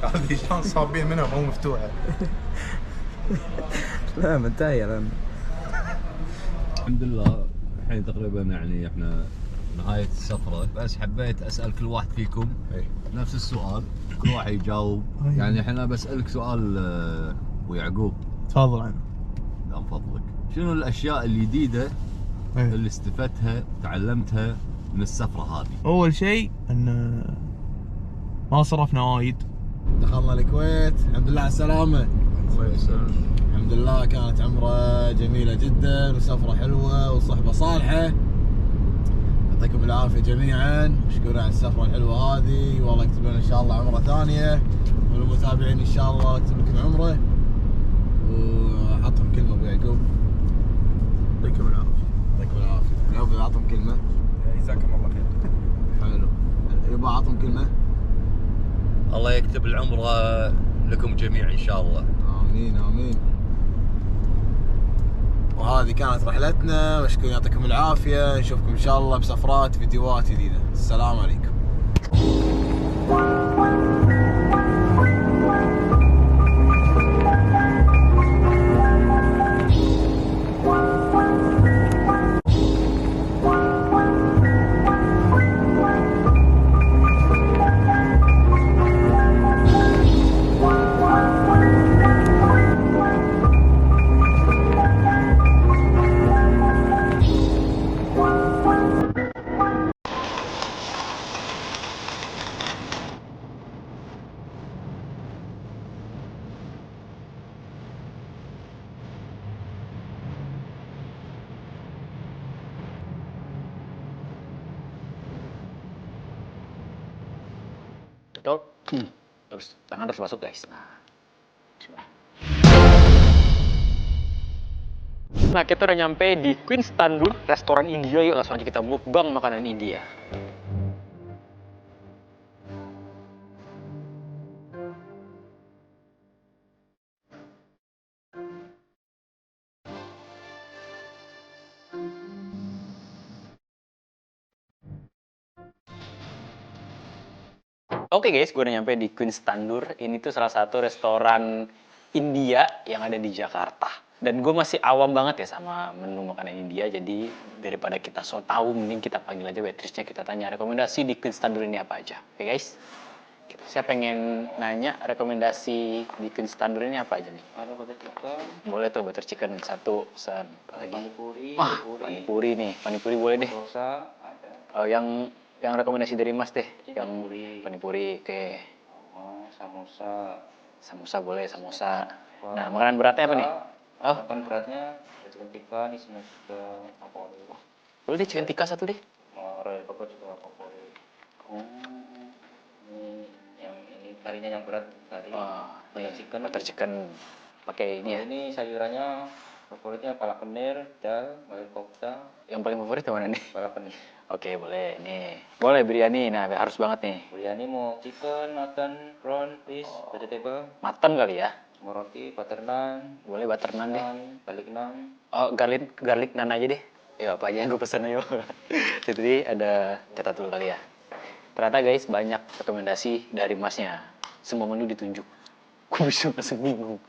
هذه شلون صابين منها مو مفتوحه. لا منتهيه لان الحمد لله الحين تقريبا يعني احنا نهاية السفرة، بس حبيت اسأل كل واحد فيكم نفس السؤال، كل واحد يجاوب. يعني الحين انا بسألك سؤال ابو يعقوب. تفضل عنه. لا من فضلك، شنو الاشياء الجديدة اللي استفدتها وتعلمتها من السفرة هذه؟ اول شيء ان ما صرفنا وايد. دخلنا الكويت الحمد لله على السلامة. الحمد لله كانت عمرة جميلة جدا وسفرة حلوة وصحبة صالحة. يعطيكم العافية جميعا، مشكورين على السفرة الحلوة هذه، والله يكتب لنا ان شاء الله عمرة ثانية، والمتابعين ان شاء الله يكتب لكم عمرة. وحطهم كلمة ابو يعقوب. يعطيكم العافيه. يعطيكم العافية. يعقوب اعطهم كلمة. جزاكم الله خير. حلو. يبا اعطهم كلمة. الله يكتب العمرة لكم جميعا ان شاء الله. امين امين. وهذه كانت رحلتنا، مشكور يعطيكم العافيه، نشوفكم ان شاء الله بسفرات فيديوهات جديده. السلام عليكم. Betul. Terus tangan harus masuk guys. Nah kita udah nyampe di Queen's Tandoor, restoran India. Yuk langsung aja kita mukbang makanan India. Oke guys, gue udah nyampe di Queen's Tandoor. Ini tuh salah satu restoran India yang ada di Jakarta. Dan gue masih awam banget ya sama menu makanan India. Jadi daripada kita so tahu, mending kita panggil aja waitressnya, kita tanya rekomendasi di Queen's Tandoor ini apa aja. Oke guys? Saya pengen nanya rekomendasi di Queen's Tandoor ini apa aja nih? Ada butter chicken, Boleh tuh butter chicken satu pesan. Lagi. panipuri, Wah, panipuri nih. Panipuri boleh deh. dosa, ada Oh, yang rekomendasi dari Mas deh. Yang panipuri, panipuri, oke. samosa. Samosa boleh, samosa. Nah, makanan beratnya apa nih? Oh, Makan beratnya chicken tikka, ini semua juga favorit. boleh deh chicken tikka satu deh. Royal Bogor juga favorit. Ini karinya yang berat tadi. Butter chicken. Butter chicken pakai ini ya. Ini sayurannya favoritnya kepala kenir, dal, bayam kofta, Yang paling favorit yang mana nih? kepala kenir. Oke, boleh. Nih. Boleh biryani. Nah, harus banget nih. Biryani mau chicken, mutton, prawn, fish, vegetable, Mutton kali ya. mau roti, butter naan, Boleh butter naan deh. garlic naan. Oh, garlic naan aja deh. Ya, apa aja yang gue pesen ayo. Jadi ada catat dulu kali ya. Ternyata guys, banyak rekomendasi dari Masnya. Semua menu ditunjuk. Gue bisa langsung bingung.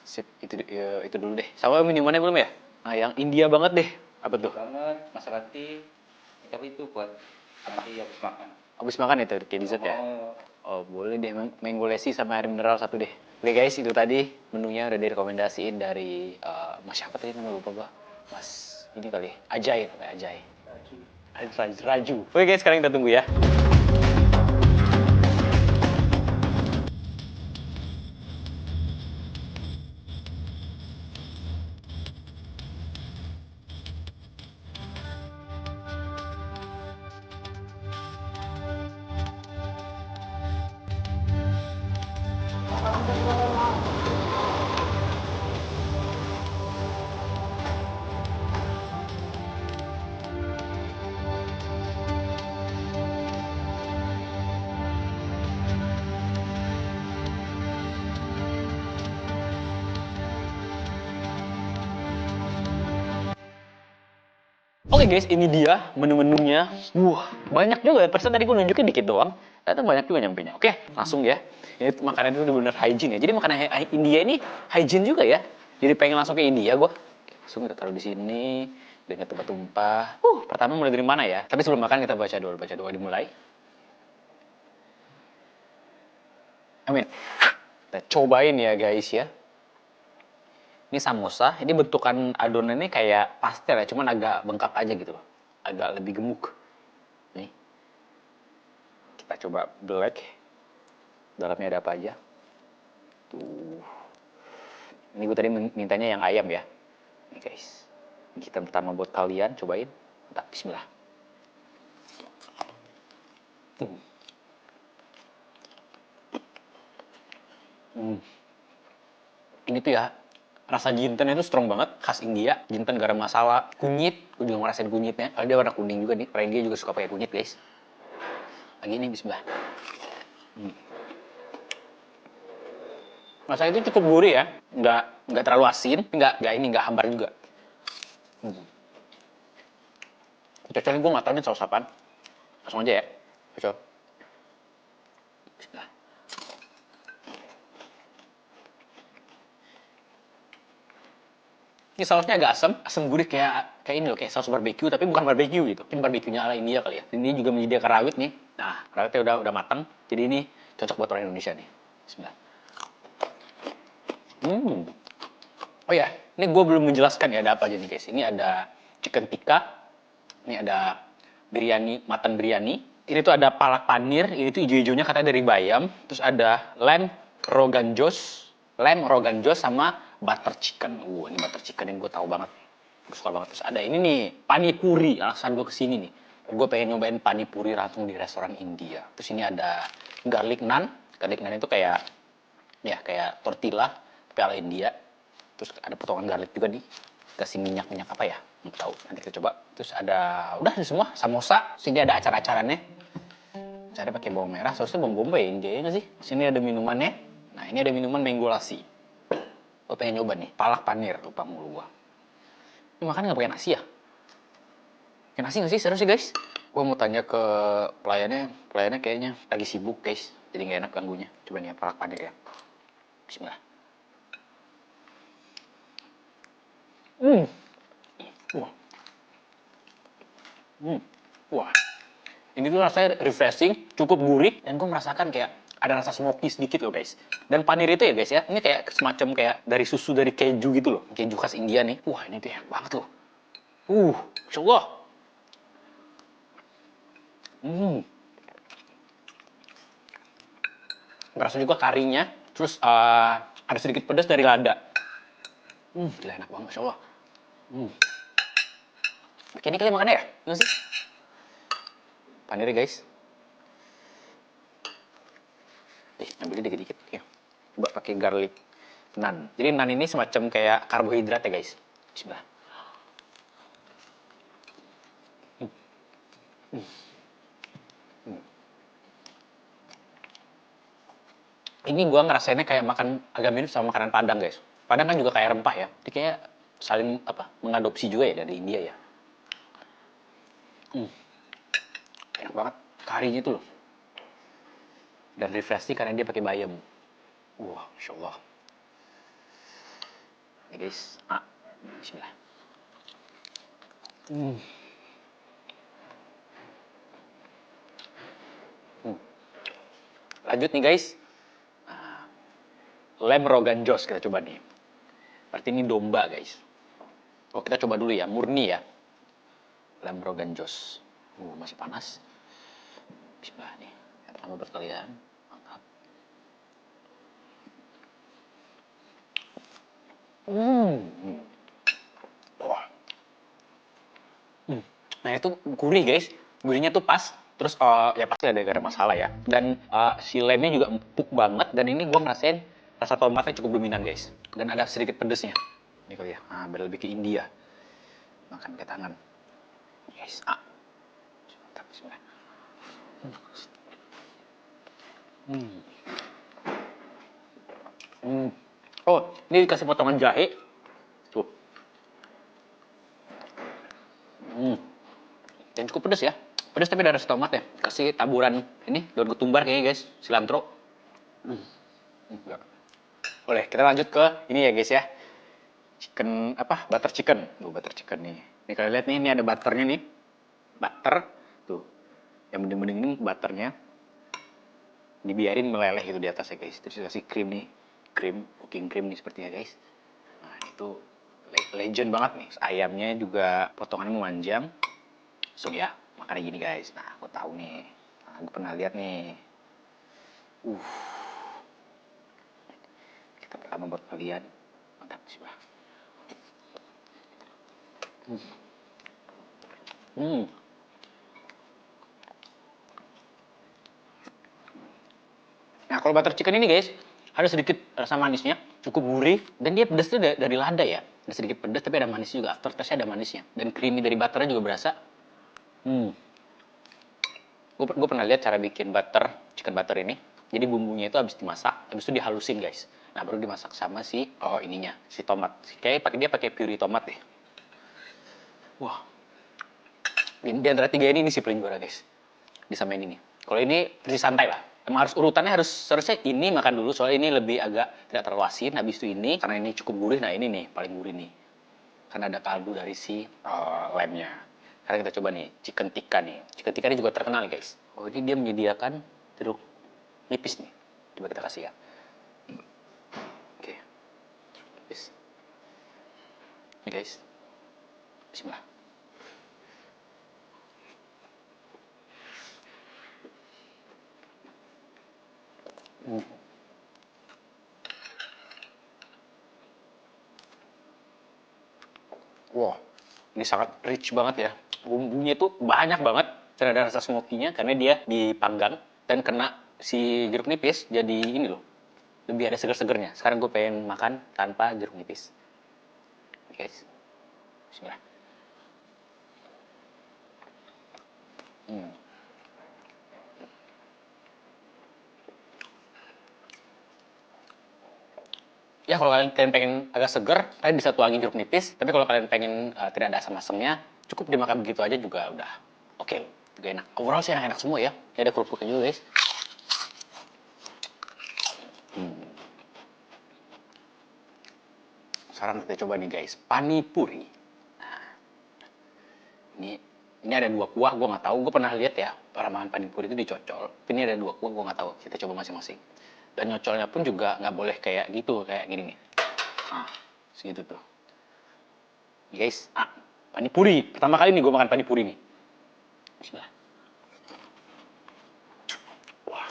Sip, itu dulu deh. Sama minumannya belum ya? Nah, yang India banget deh. Apa tuh? Banget, masalah tapi itu buat nanti habis makan. Habis makan itu kayak dessert ya? Oh, boleh deh. Mango lassi sama air mineral satu deh. Oke guys, itu tadi menunya udah direkomendasiin dari Mas siapa tadi nama lupa gua? Mas ini kali ya? Ajay, namanya Ajay. Raju. Oke guys, sekarang kita tunggu ya. Oke guys, ini dia menu-menunya. Wah, banyak juga. Persen tadi gue nunjukin dikit doang. Ternyata banyak juga nyampenya. Oke, langsung ya. Ini makanan itu bener-bener hygiene ya. Jadi makanan India ini hygiene juga ya. Jadi pengen langsung ke India gue. Langsung kita taruh di sini. Dengan tumpah-tumpah. Pertama mulai dari mana ya? Tapi sebelum makan kita baca doa dimulai. Amin. Kita cobain ya guys ya. Ini samosa, ini bentukan adonannya kayak pastel ya, cuman agak bengkak aja gitu loh. Agak lebih gemuk. Nih. Kita coba black. Dalamnya ada apa aja. Tuh. Ini gue tadi mintanya yang ayam ya. Nih guys. Kita pertama buat kalian, cobain. Mantap, bismillah. Ini tuh ya, rasa jinten itu strong banget, khas India. Jinten garam masala, kunyit, gue juga ngerasain kunyitnya. Kalau dia warna kuning juga nih, karena dia juga suka pakai kunyit guys. Lagi ini bismillah. Rasa itu cukup gurih ya, nggak terlalu asin, nggak hambar juga. Cocoknya gue nggak tahu nih saus apaan. Langsung aja ya, cocok. Bismillah. Ini sausnya agak asam gurih kayak ini loh, kayak saus barbeque tapi bukan barbeque gitu. Ini barbeque-nya ala India kali ya. Ini juga menyediakan rawit nih. Nah, rawitnya udah matang. Jadi ini cocok buat orang Indonesia nih. Bismillah. Oh ya, ini gue belum menjelaskan ya ada apa aja nih guys. Ini ada chicken tikka. Ini ada biryani, mutton biryani. Ini tuh ada palak panir. Ini tuh hijau-hijaunya katanya dari bayam. Terus ada lamb rogan josh sama butter chicken. Ini butter chicken yang gue tahu banget. Gue suka banget. Terus ada ini nih, panipuri. Alasan gue kesini nih. Gue pengen nyobain panipuri langsung di restoran India. Terus ini ada garlic naan. Garlic naan itu kayak tortilla tapi ala India. Terus ada potongan garlic juga nih. Kasih minyak apa ya? Nggak tahu. Nanti kita coba. Terus udah semua. Samosa. Sini ada acar-acarannya. Caranya pakai bawang merah. Seharusnya bawang bombay India ya nggak sih? Sini ada minumannya. Nah ini ada minuman mango lassi. Gue pengen nyoba nih, palak panir, lupa mulu gua. Ini makan nggak pakai nasi ya? Pakai nasi nggak sih? Serius sih guys? Gue mau tanya ke pelayannya kayaknya lagi sibuk guys. Jadi nggak enak ganggunya. Coba nih ya, palak panir ya. Bismillah. Wah. Ini tuh rasanya refreshing, cukup gurih, dan gue merasakan kayak ada rasa smoky sedikit loh guys. Dan panir itu ya guys ya, ini kayak semacam kayak dari susu dari keju gitu loh. Keju khas India nih. Wah ini tuh enak banget loh. Masya Allah. Berasa juga karinya. Terus ada sedikit pedas dari lada. Gila enak banget, Masya Allah. Ini kalian makannya ya? Gimana sih? Panirnya guys. Ambilnya dikit-dikit ya. Coba pakai garlic naan. Jadi naan ini semacam kayak karbohidrat ya guys. Bismillah. Ini gua ngerasainnya kayak makan agak mirip sama makanan Padang guys. Padang kan juga kayak rempah ya. Jadi kayak saling mengadopsi juga ya dari India ya. Enak banget. Karinya itu loh. Dan refreshing karena dia pakai bayam. Wah, Masya Allah. Nih guys. Bismillah. Lanjut nih guys. Lamb rogan josh kita coba nih. Berarti ini domba guys. Kita coba dulu ya, murni ya. Lamb rogan josh. Masih panas. Bismillah nih. Yang pertama buat kalian. Mantap. Wah. Nah itu gurih guys. Gurihnya tuh pas. Terus ya pasti ada garam masala ya. Dan si lemnya juga empuk banget. Dan ini gue ngerasain rasa tomatnya cukup dominan guys. Dan ada sedikit pedesnya. Ini kali ya. Biar lebih ke India. Makan ke tangan. Guys. Mantap. Bismillah. Oh, ini dikasih potongan jahe. Tuh. Dan cukup pedas ya. Pedas tapi ada rasa tomat ya. Kasih taburan ini daun ketumbar kayaknya guys, cilantro. Boleh, kita lanjut ke ini ya guys ya. Chicken apa? Butter chicken. Butter chicken nih. Nih kalian lihat nih, ini ada butternya nih. Butter tuh. Yang bening-bening ini butternya. Dibiarin meleleh gitu di atas ya guys. Terus kasih krim nih. Krim, cooking cream nih sepertinya guys. Nah, itu legend banget nih. Ayamnya juga potongannya memanjang. So ya, makannya gini guys. Nah, aku tahu nih. Nah, aku pernah lihat nih. Kita pertama buat kalian. Mantap sih, Bah. Nah, kalau butter chicken ini guys, ada sedikit rasa manisnya, cukup gurih, dan dia pedas tuh dari lada ya. Ada sedikit pedas tapi ada manis juga, aftertaste-nya ada manisnya. Dan creamy dari butternya juga berasa. Gue pernah lihat cara bikin chicken butter ini. Jadi bumbunya itu habis dimasak, habis itu dihalusin guys. Nah, baru dimasak sama si tomat. Kayaknya dia pakai puree tomat deh. Wah. Di antara tiga ini sih paling gurih guys. Disamain ini. Kalau ini versi santai lah. Emang urutannya harusnya ini makan dulu, soalnya ini lebih agak tidak terlalu asin. Habis itu ini, karena ini cukup gurih. Nah, ini nih paling gurih nih. Karena ada kaldu dari si lamb-nya. Sekarang kita coba nih, chicken tikka nih. Chicken tikka ini juga terkenal nih guys. Oh, ini dia menyediakan jeruk nipis nih. Coba kita kasih ya. Oke. Nipis. Ini guys. Bismillah. Wow, ini sangat rich banget ya. Bumbunya itu banyak banget. Dan ada rasa smoky-nya karena dia dipanggang dan kena si jeruk nipis. Jadi ini loh, lebih ada seger-segernya. Sekarang gue pengen makan tanpa jeruk nipis. Oke guys, bismillah. Ya kalau kalian pengen agak seger, kalian bisa tuangin jeruk nipis. Tapi kalau kalian pengen tidak ada asam-asamnya, cukup dimakan begitu aja juga udah oke. Juga enak. Overall sih enak semua ya. Ini ada kerupuknya juga guys. Sekarang kita coba nih guys, panipuri. Nah, ini ada 2 kuah, gue nggak tahu. Gue pernah lihat ya orang makan panipuri itu dicocol. Tapi ini ada 2 kuah, gue nggak tahu. Kita coba masing-masing. Dan nyocolnya pun juga nggak boleh kayak gitu, kayak gini nih. Nah, segitu tuh. Guys, panipuri. Pertama kali nih gue makan panipuri nih. Bismillah. Wah.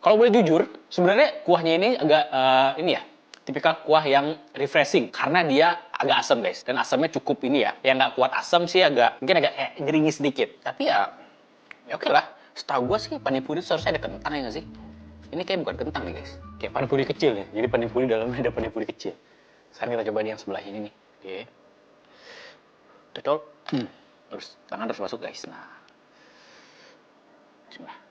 Kalau boleh jujur, sebenarnya kuahnya ini agak ini ya, tipikal kuah yang refreshing karena dia agak asam guys, dan asamnya cukup ini ya. Yang nggak kuat asam sih mungkin agak nyeringis sedikit. Tapi ya oke lah. Setahu gue sih panipuri seharusnya ada kentang ya nggak sih? Ini kayak bukan kentang nih guys, kayak panipuri kecil ya. Jadi panipuri dalamnya ada panipuri kecil. Sekarang kita coba yang sebelah ini nih. Oke. Cocol. Terus tangan harus masuk guys. Nah. Bismillah.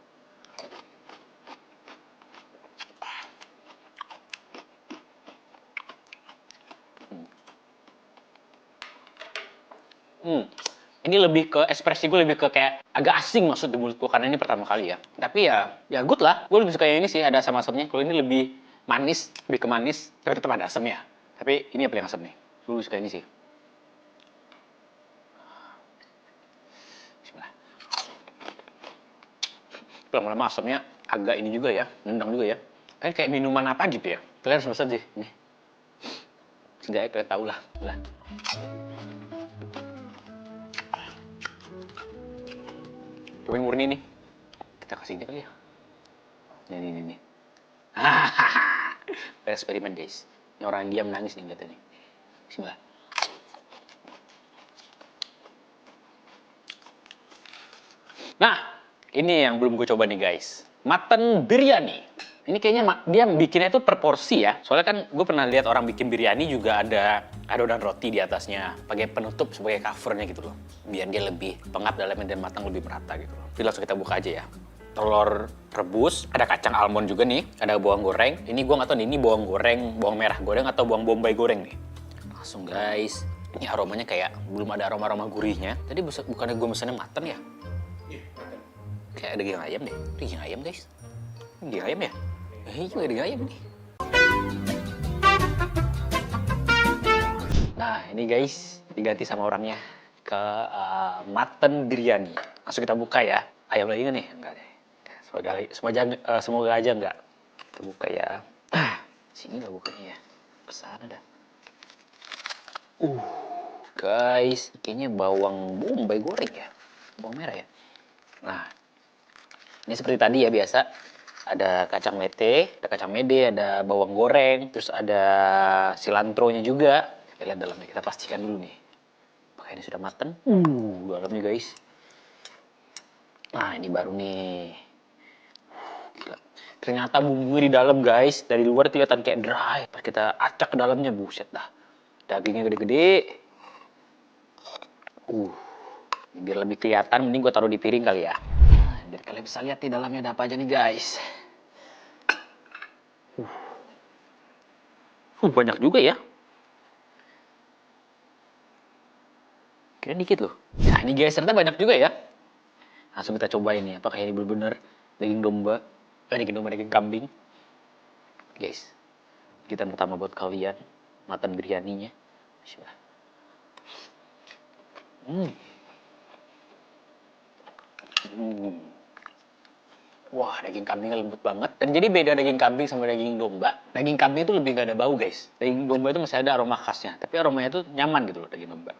Ini lebih ke ekspresi gue, lebih ke kayak agak asing maksud di mulutku karena ini pertama kali ya. Tapi ya good lah. Gue lebih suka yang ini sih, ada asam-asamnya. Kalau ini lebih manis, lebih ke manis, tapi tetap ada asamnya. Tapi ini yang paling asam nih. Gue lebih suka ini sih. Bismillah. Lama-lama asamnya agak ini juga ya, nendang juga ya. Kayak minuman apa gitu ya. Kalian harus pesan sih. Nih. Setidaknya kalian tahu lah. Cobain murni nih. Kita kasih ini kali ya. Nih. Eksperimen guys. Ini orang diam nangis nih lihatnya nih. Bismillah. Nah, ini yang belum gue coba nih guys. Mutton biryani. Ini kayaknya dia bikinnya itu per porsi ya. Soalnya kan gue pernah lihat orang bikin biryani juga ada adonan roti di atasnya. Pakai penutup sebagai covernya gitu loh. Biar dia lebih pengap dalamnya dan matang lebih merata gitu loh. Jadi langsung kita buka aja ya. Telur rebus, ada kacang almond juga nih, ada bawang goreng. Ini gue nggak tahu nih, ini bawang goreng, bawang merah goreng atau bawang bombay goreng nih. Langsung guys. Ini aromanya kayak belum ada aroma-aroma gurihnya. Tadi bukannya gue mesennya mutton ya? Iya, mutton. Kayak daging ayam deh. Daging ayam guys. Daging ayam ya? Iya, daging ayam nih. Nah, ini guys diganti sama orangnya ke mutton biryani. Langsung kita buka ya. Ayam lagi nggak nih? Enggak deh. Semoga aja enggak. Kita buka ya. Sini lah bukanya ya. Kesana dah. Guys, kayaknya bawang bombay goreng ya. Bawang merah ya. Nah, ini seperti tadi ya biasa. Ada kacang mete, ada kacang mede, ada bawang goreng, terus ada cilantro-nya juga. Kita lihat dalamnya, kita pastikan dulu nih. Apakah ini sudah mateng? Dalamnya guys. Nah, ini baru nih. Gila. Ternyata bumbunya di dalam guys. Dari luar kelihatan kayak dry. Pas kita acak ke dalamnya, buset dah. Dagingnya gede-gede. Biar lebih kelihatan, mending gue taruh di piring kali ya. Nah, biar kalian bisa lihat di dalamnya ada apa aja nih guys. Banyak juga ya. Kira dikit loh. Nah ini guys, ternyata banyak juga ya. Langsung kita coba ini, apakah ini benar-benar daging domba, daging kambing. Guys, kita pertama buat kalian, mutton biryaninya. Bismillah. Wah, daging kambingnya lembut banget. Dan jadi beda daging kambing sama daging domba. Daging kambing itu lebih gak ada bau guys. Daging domba itu masih ada aroma khasnya. Tapi aromanya itu nyaman gitu loh daging domba.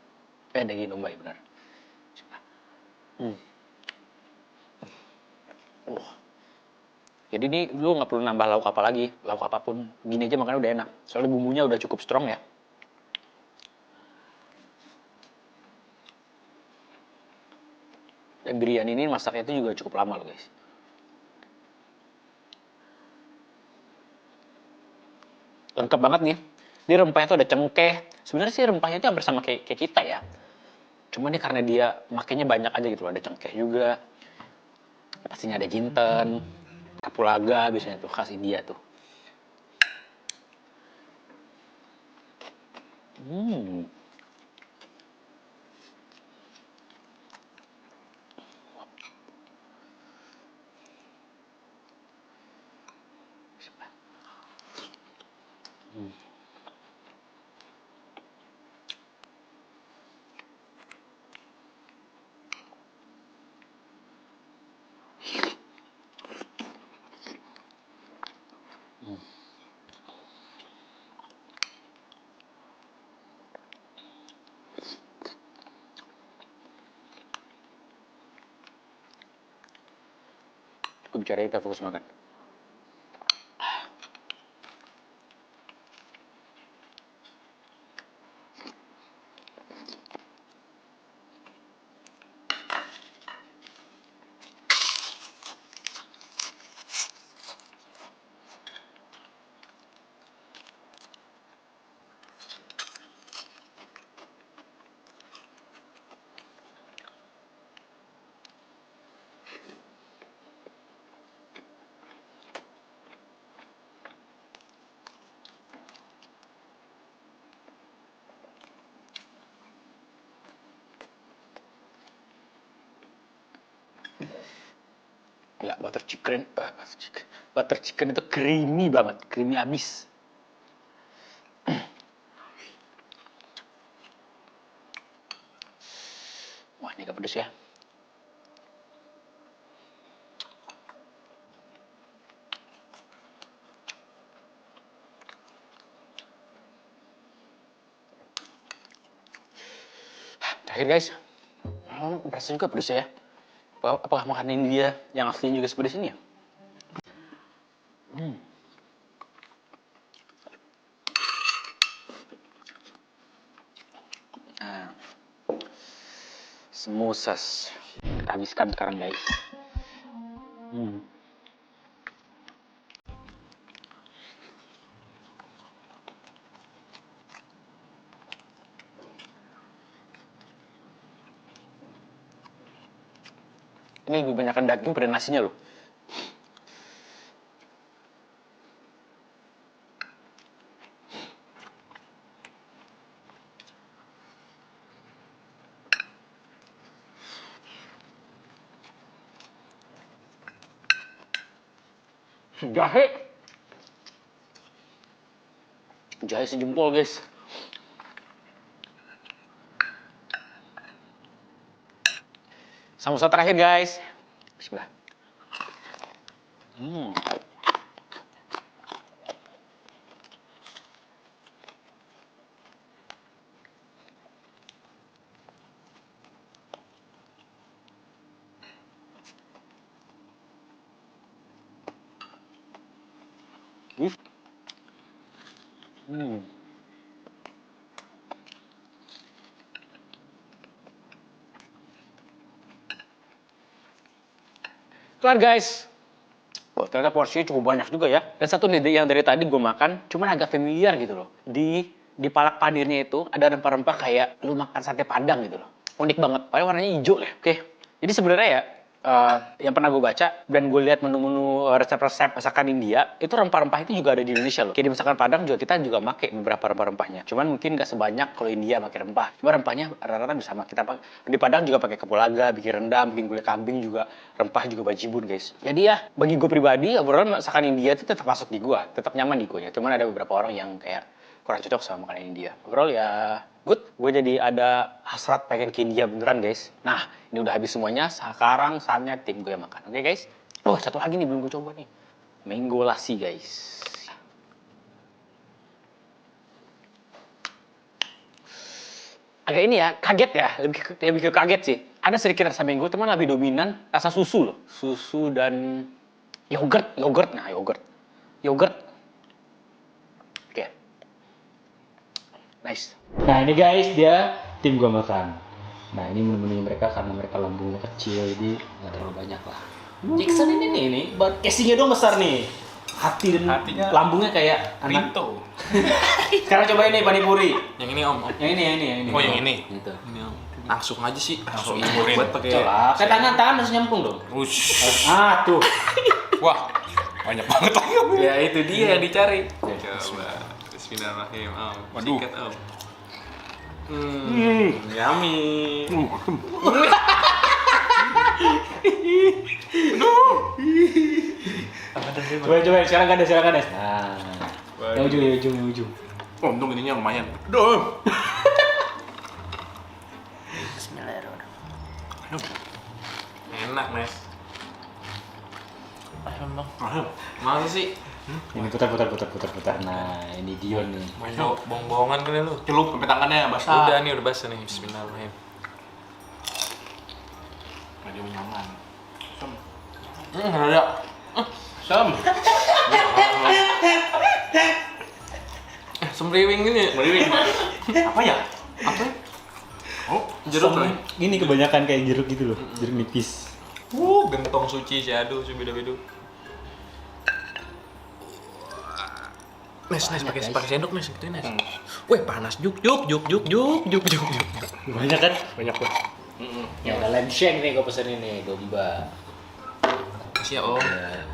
Daging domba ya benar. Jadi ini lu nggak perlu nambah lauk apa lagi. Lauk apapun. Gini aja makannya udah enak. Soalnya bumbunya udah cukup strong ya. Dan biryani ini masaknya itu juga cukup lama loh guys. Lengkap banget nih. Di rempahnya tuh ada cengkeh. Sebenarnya sih rempahnya itu hampir sama kayak kita ya. Cuma nih karena dia makainya banyak aja gitu loh. Ada cengkeh juga. Pastinya ada jinten. Kapulaga biasanya tuh khas India tuh. Gue bicara kita fokus makan. Gila, butter chicken itu creamy banget, creamy abis. Wah, ini agak pedes ya. Terakhir guys, rasanya juga pedes ya. Apakah makanan India yang aslinya juga sepedes ini ya? Nah, semusas. Kita habiskan sekarang guys. Ini lebih banyakkan daging pada nasinya loh. Jahe. Jahe sejempol, guys. Samosa terakhir, guys. Bismillah. Kelar, guys. Oh, ternyata porsinya cukup banyak juga ya. Dan satu nih yang dari tadi gue makan, cuman agak familiar gitu loh. Di palak panirnya itu ada rempah-rempah kayak lu makan sate padang gitu loh. Unik banget. Padahal warnanya hijau ya. Oke. Jadi sebenarnya ya, yang pernah gue baca dan gue lihat menu-menu resep-resep masakan India, itu rempah-rempah itu juga ada di Indonesia loh. Kayak di masakan Padang juga kita juga make beberapa rempah-rempahnya. Cuman mungkin gak sebanyak kalau India pakai rempah. Cuma rempahnya rata-rata bisa kita pakai. Di Padang juga pakai kapulaga, bikin rendang, bikin gulai kambing juga, rempah juga bajibun, guys. Jadi ya, bagi gue pribadi, overall masakan India itu tetap masuk di gue, tetap nyaman di gue ya. Cuman ada beberapa orang yang kayak kurang cocok sama makanan India. Overall ya good. Gue jadi ada hasrat pengen ke India beneran, guys. Nah, ini udah habis semuanya. Sekarang saatnya tim gue yang makan. Oke, guys? Oh, satu lagi nih belum gue coba nih. Mango lassi, guys. Agak ini ya, kaget ya. Lebih ke kaget sih. Ada sedikit rasa mango, teman lebih dominan rasa susu loh. Susu dan yogurt. Nah, yogurt. Oke. Nice. Nah ini guys, dia tim gua makan. Nah ini menu-menu mereka karena mereka lambungnya kecil, jadi nggak terlalu banyak lah. Jackson ini casingnya doang besar nih. Hatinya lambungnya kayak Rito. Sekarang coba ini panipuri. Yang ini om. Yang ini. Oh yang ini. Gitu. Ini om. Langsung aja sih. Langsung Buat buat pakai. coba. Ke tangan harus nyambung dong. Ush. Ah tuh. Wah banyak banget lagi om. Ya itu dia yang dicari. Coba. Bismillahirrahmanirrahim om. Waduh. Sikat om. Yummy. Coba sekarang kan ada. Nah. Yang ujung. Oh, untung ininya lumayan. Duh. Bismillahirrahmanirrahim. Enak Nes. Bang. Masa sih? Ini putar. Nah, ini Dion nih. Bohong-bohongan kali lu. Celup sampai tangannya basah. Udah nih, udah basah nih. Bismillahirrahmanirrahim. Ada nyaman. Ada. Sam. Semriwing ini. Apa ya? Oh, jeruk nih. Ini kebanyakan kayak jeruk gitu loh, jeruk nipis. Gentong suci syahdu subidu-bidu. Nes, pakai sendok Nes, gitu Nes. Weh, panas juk. Banyak kan? Banyak tuh. Ya udah lamb shank nih gue pesen ini, domba. Kasih ya Om. Ya.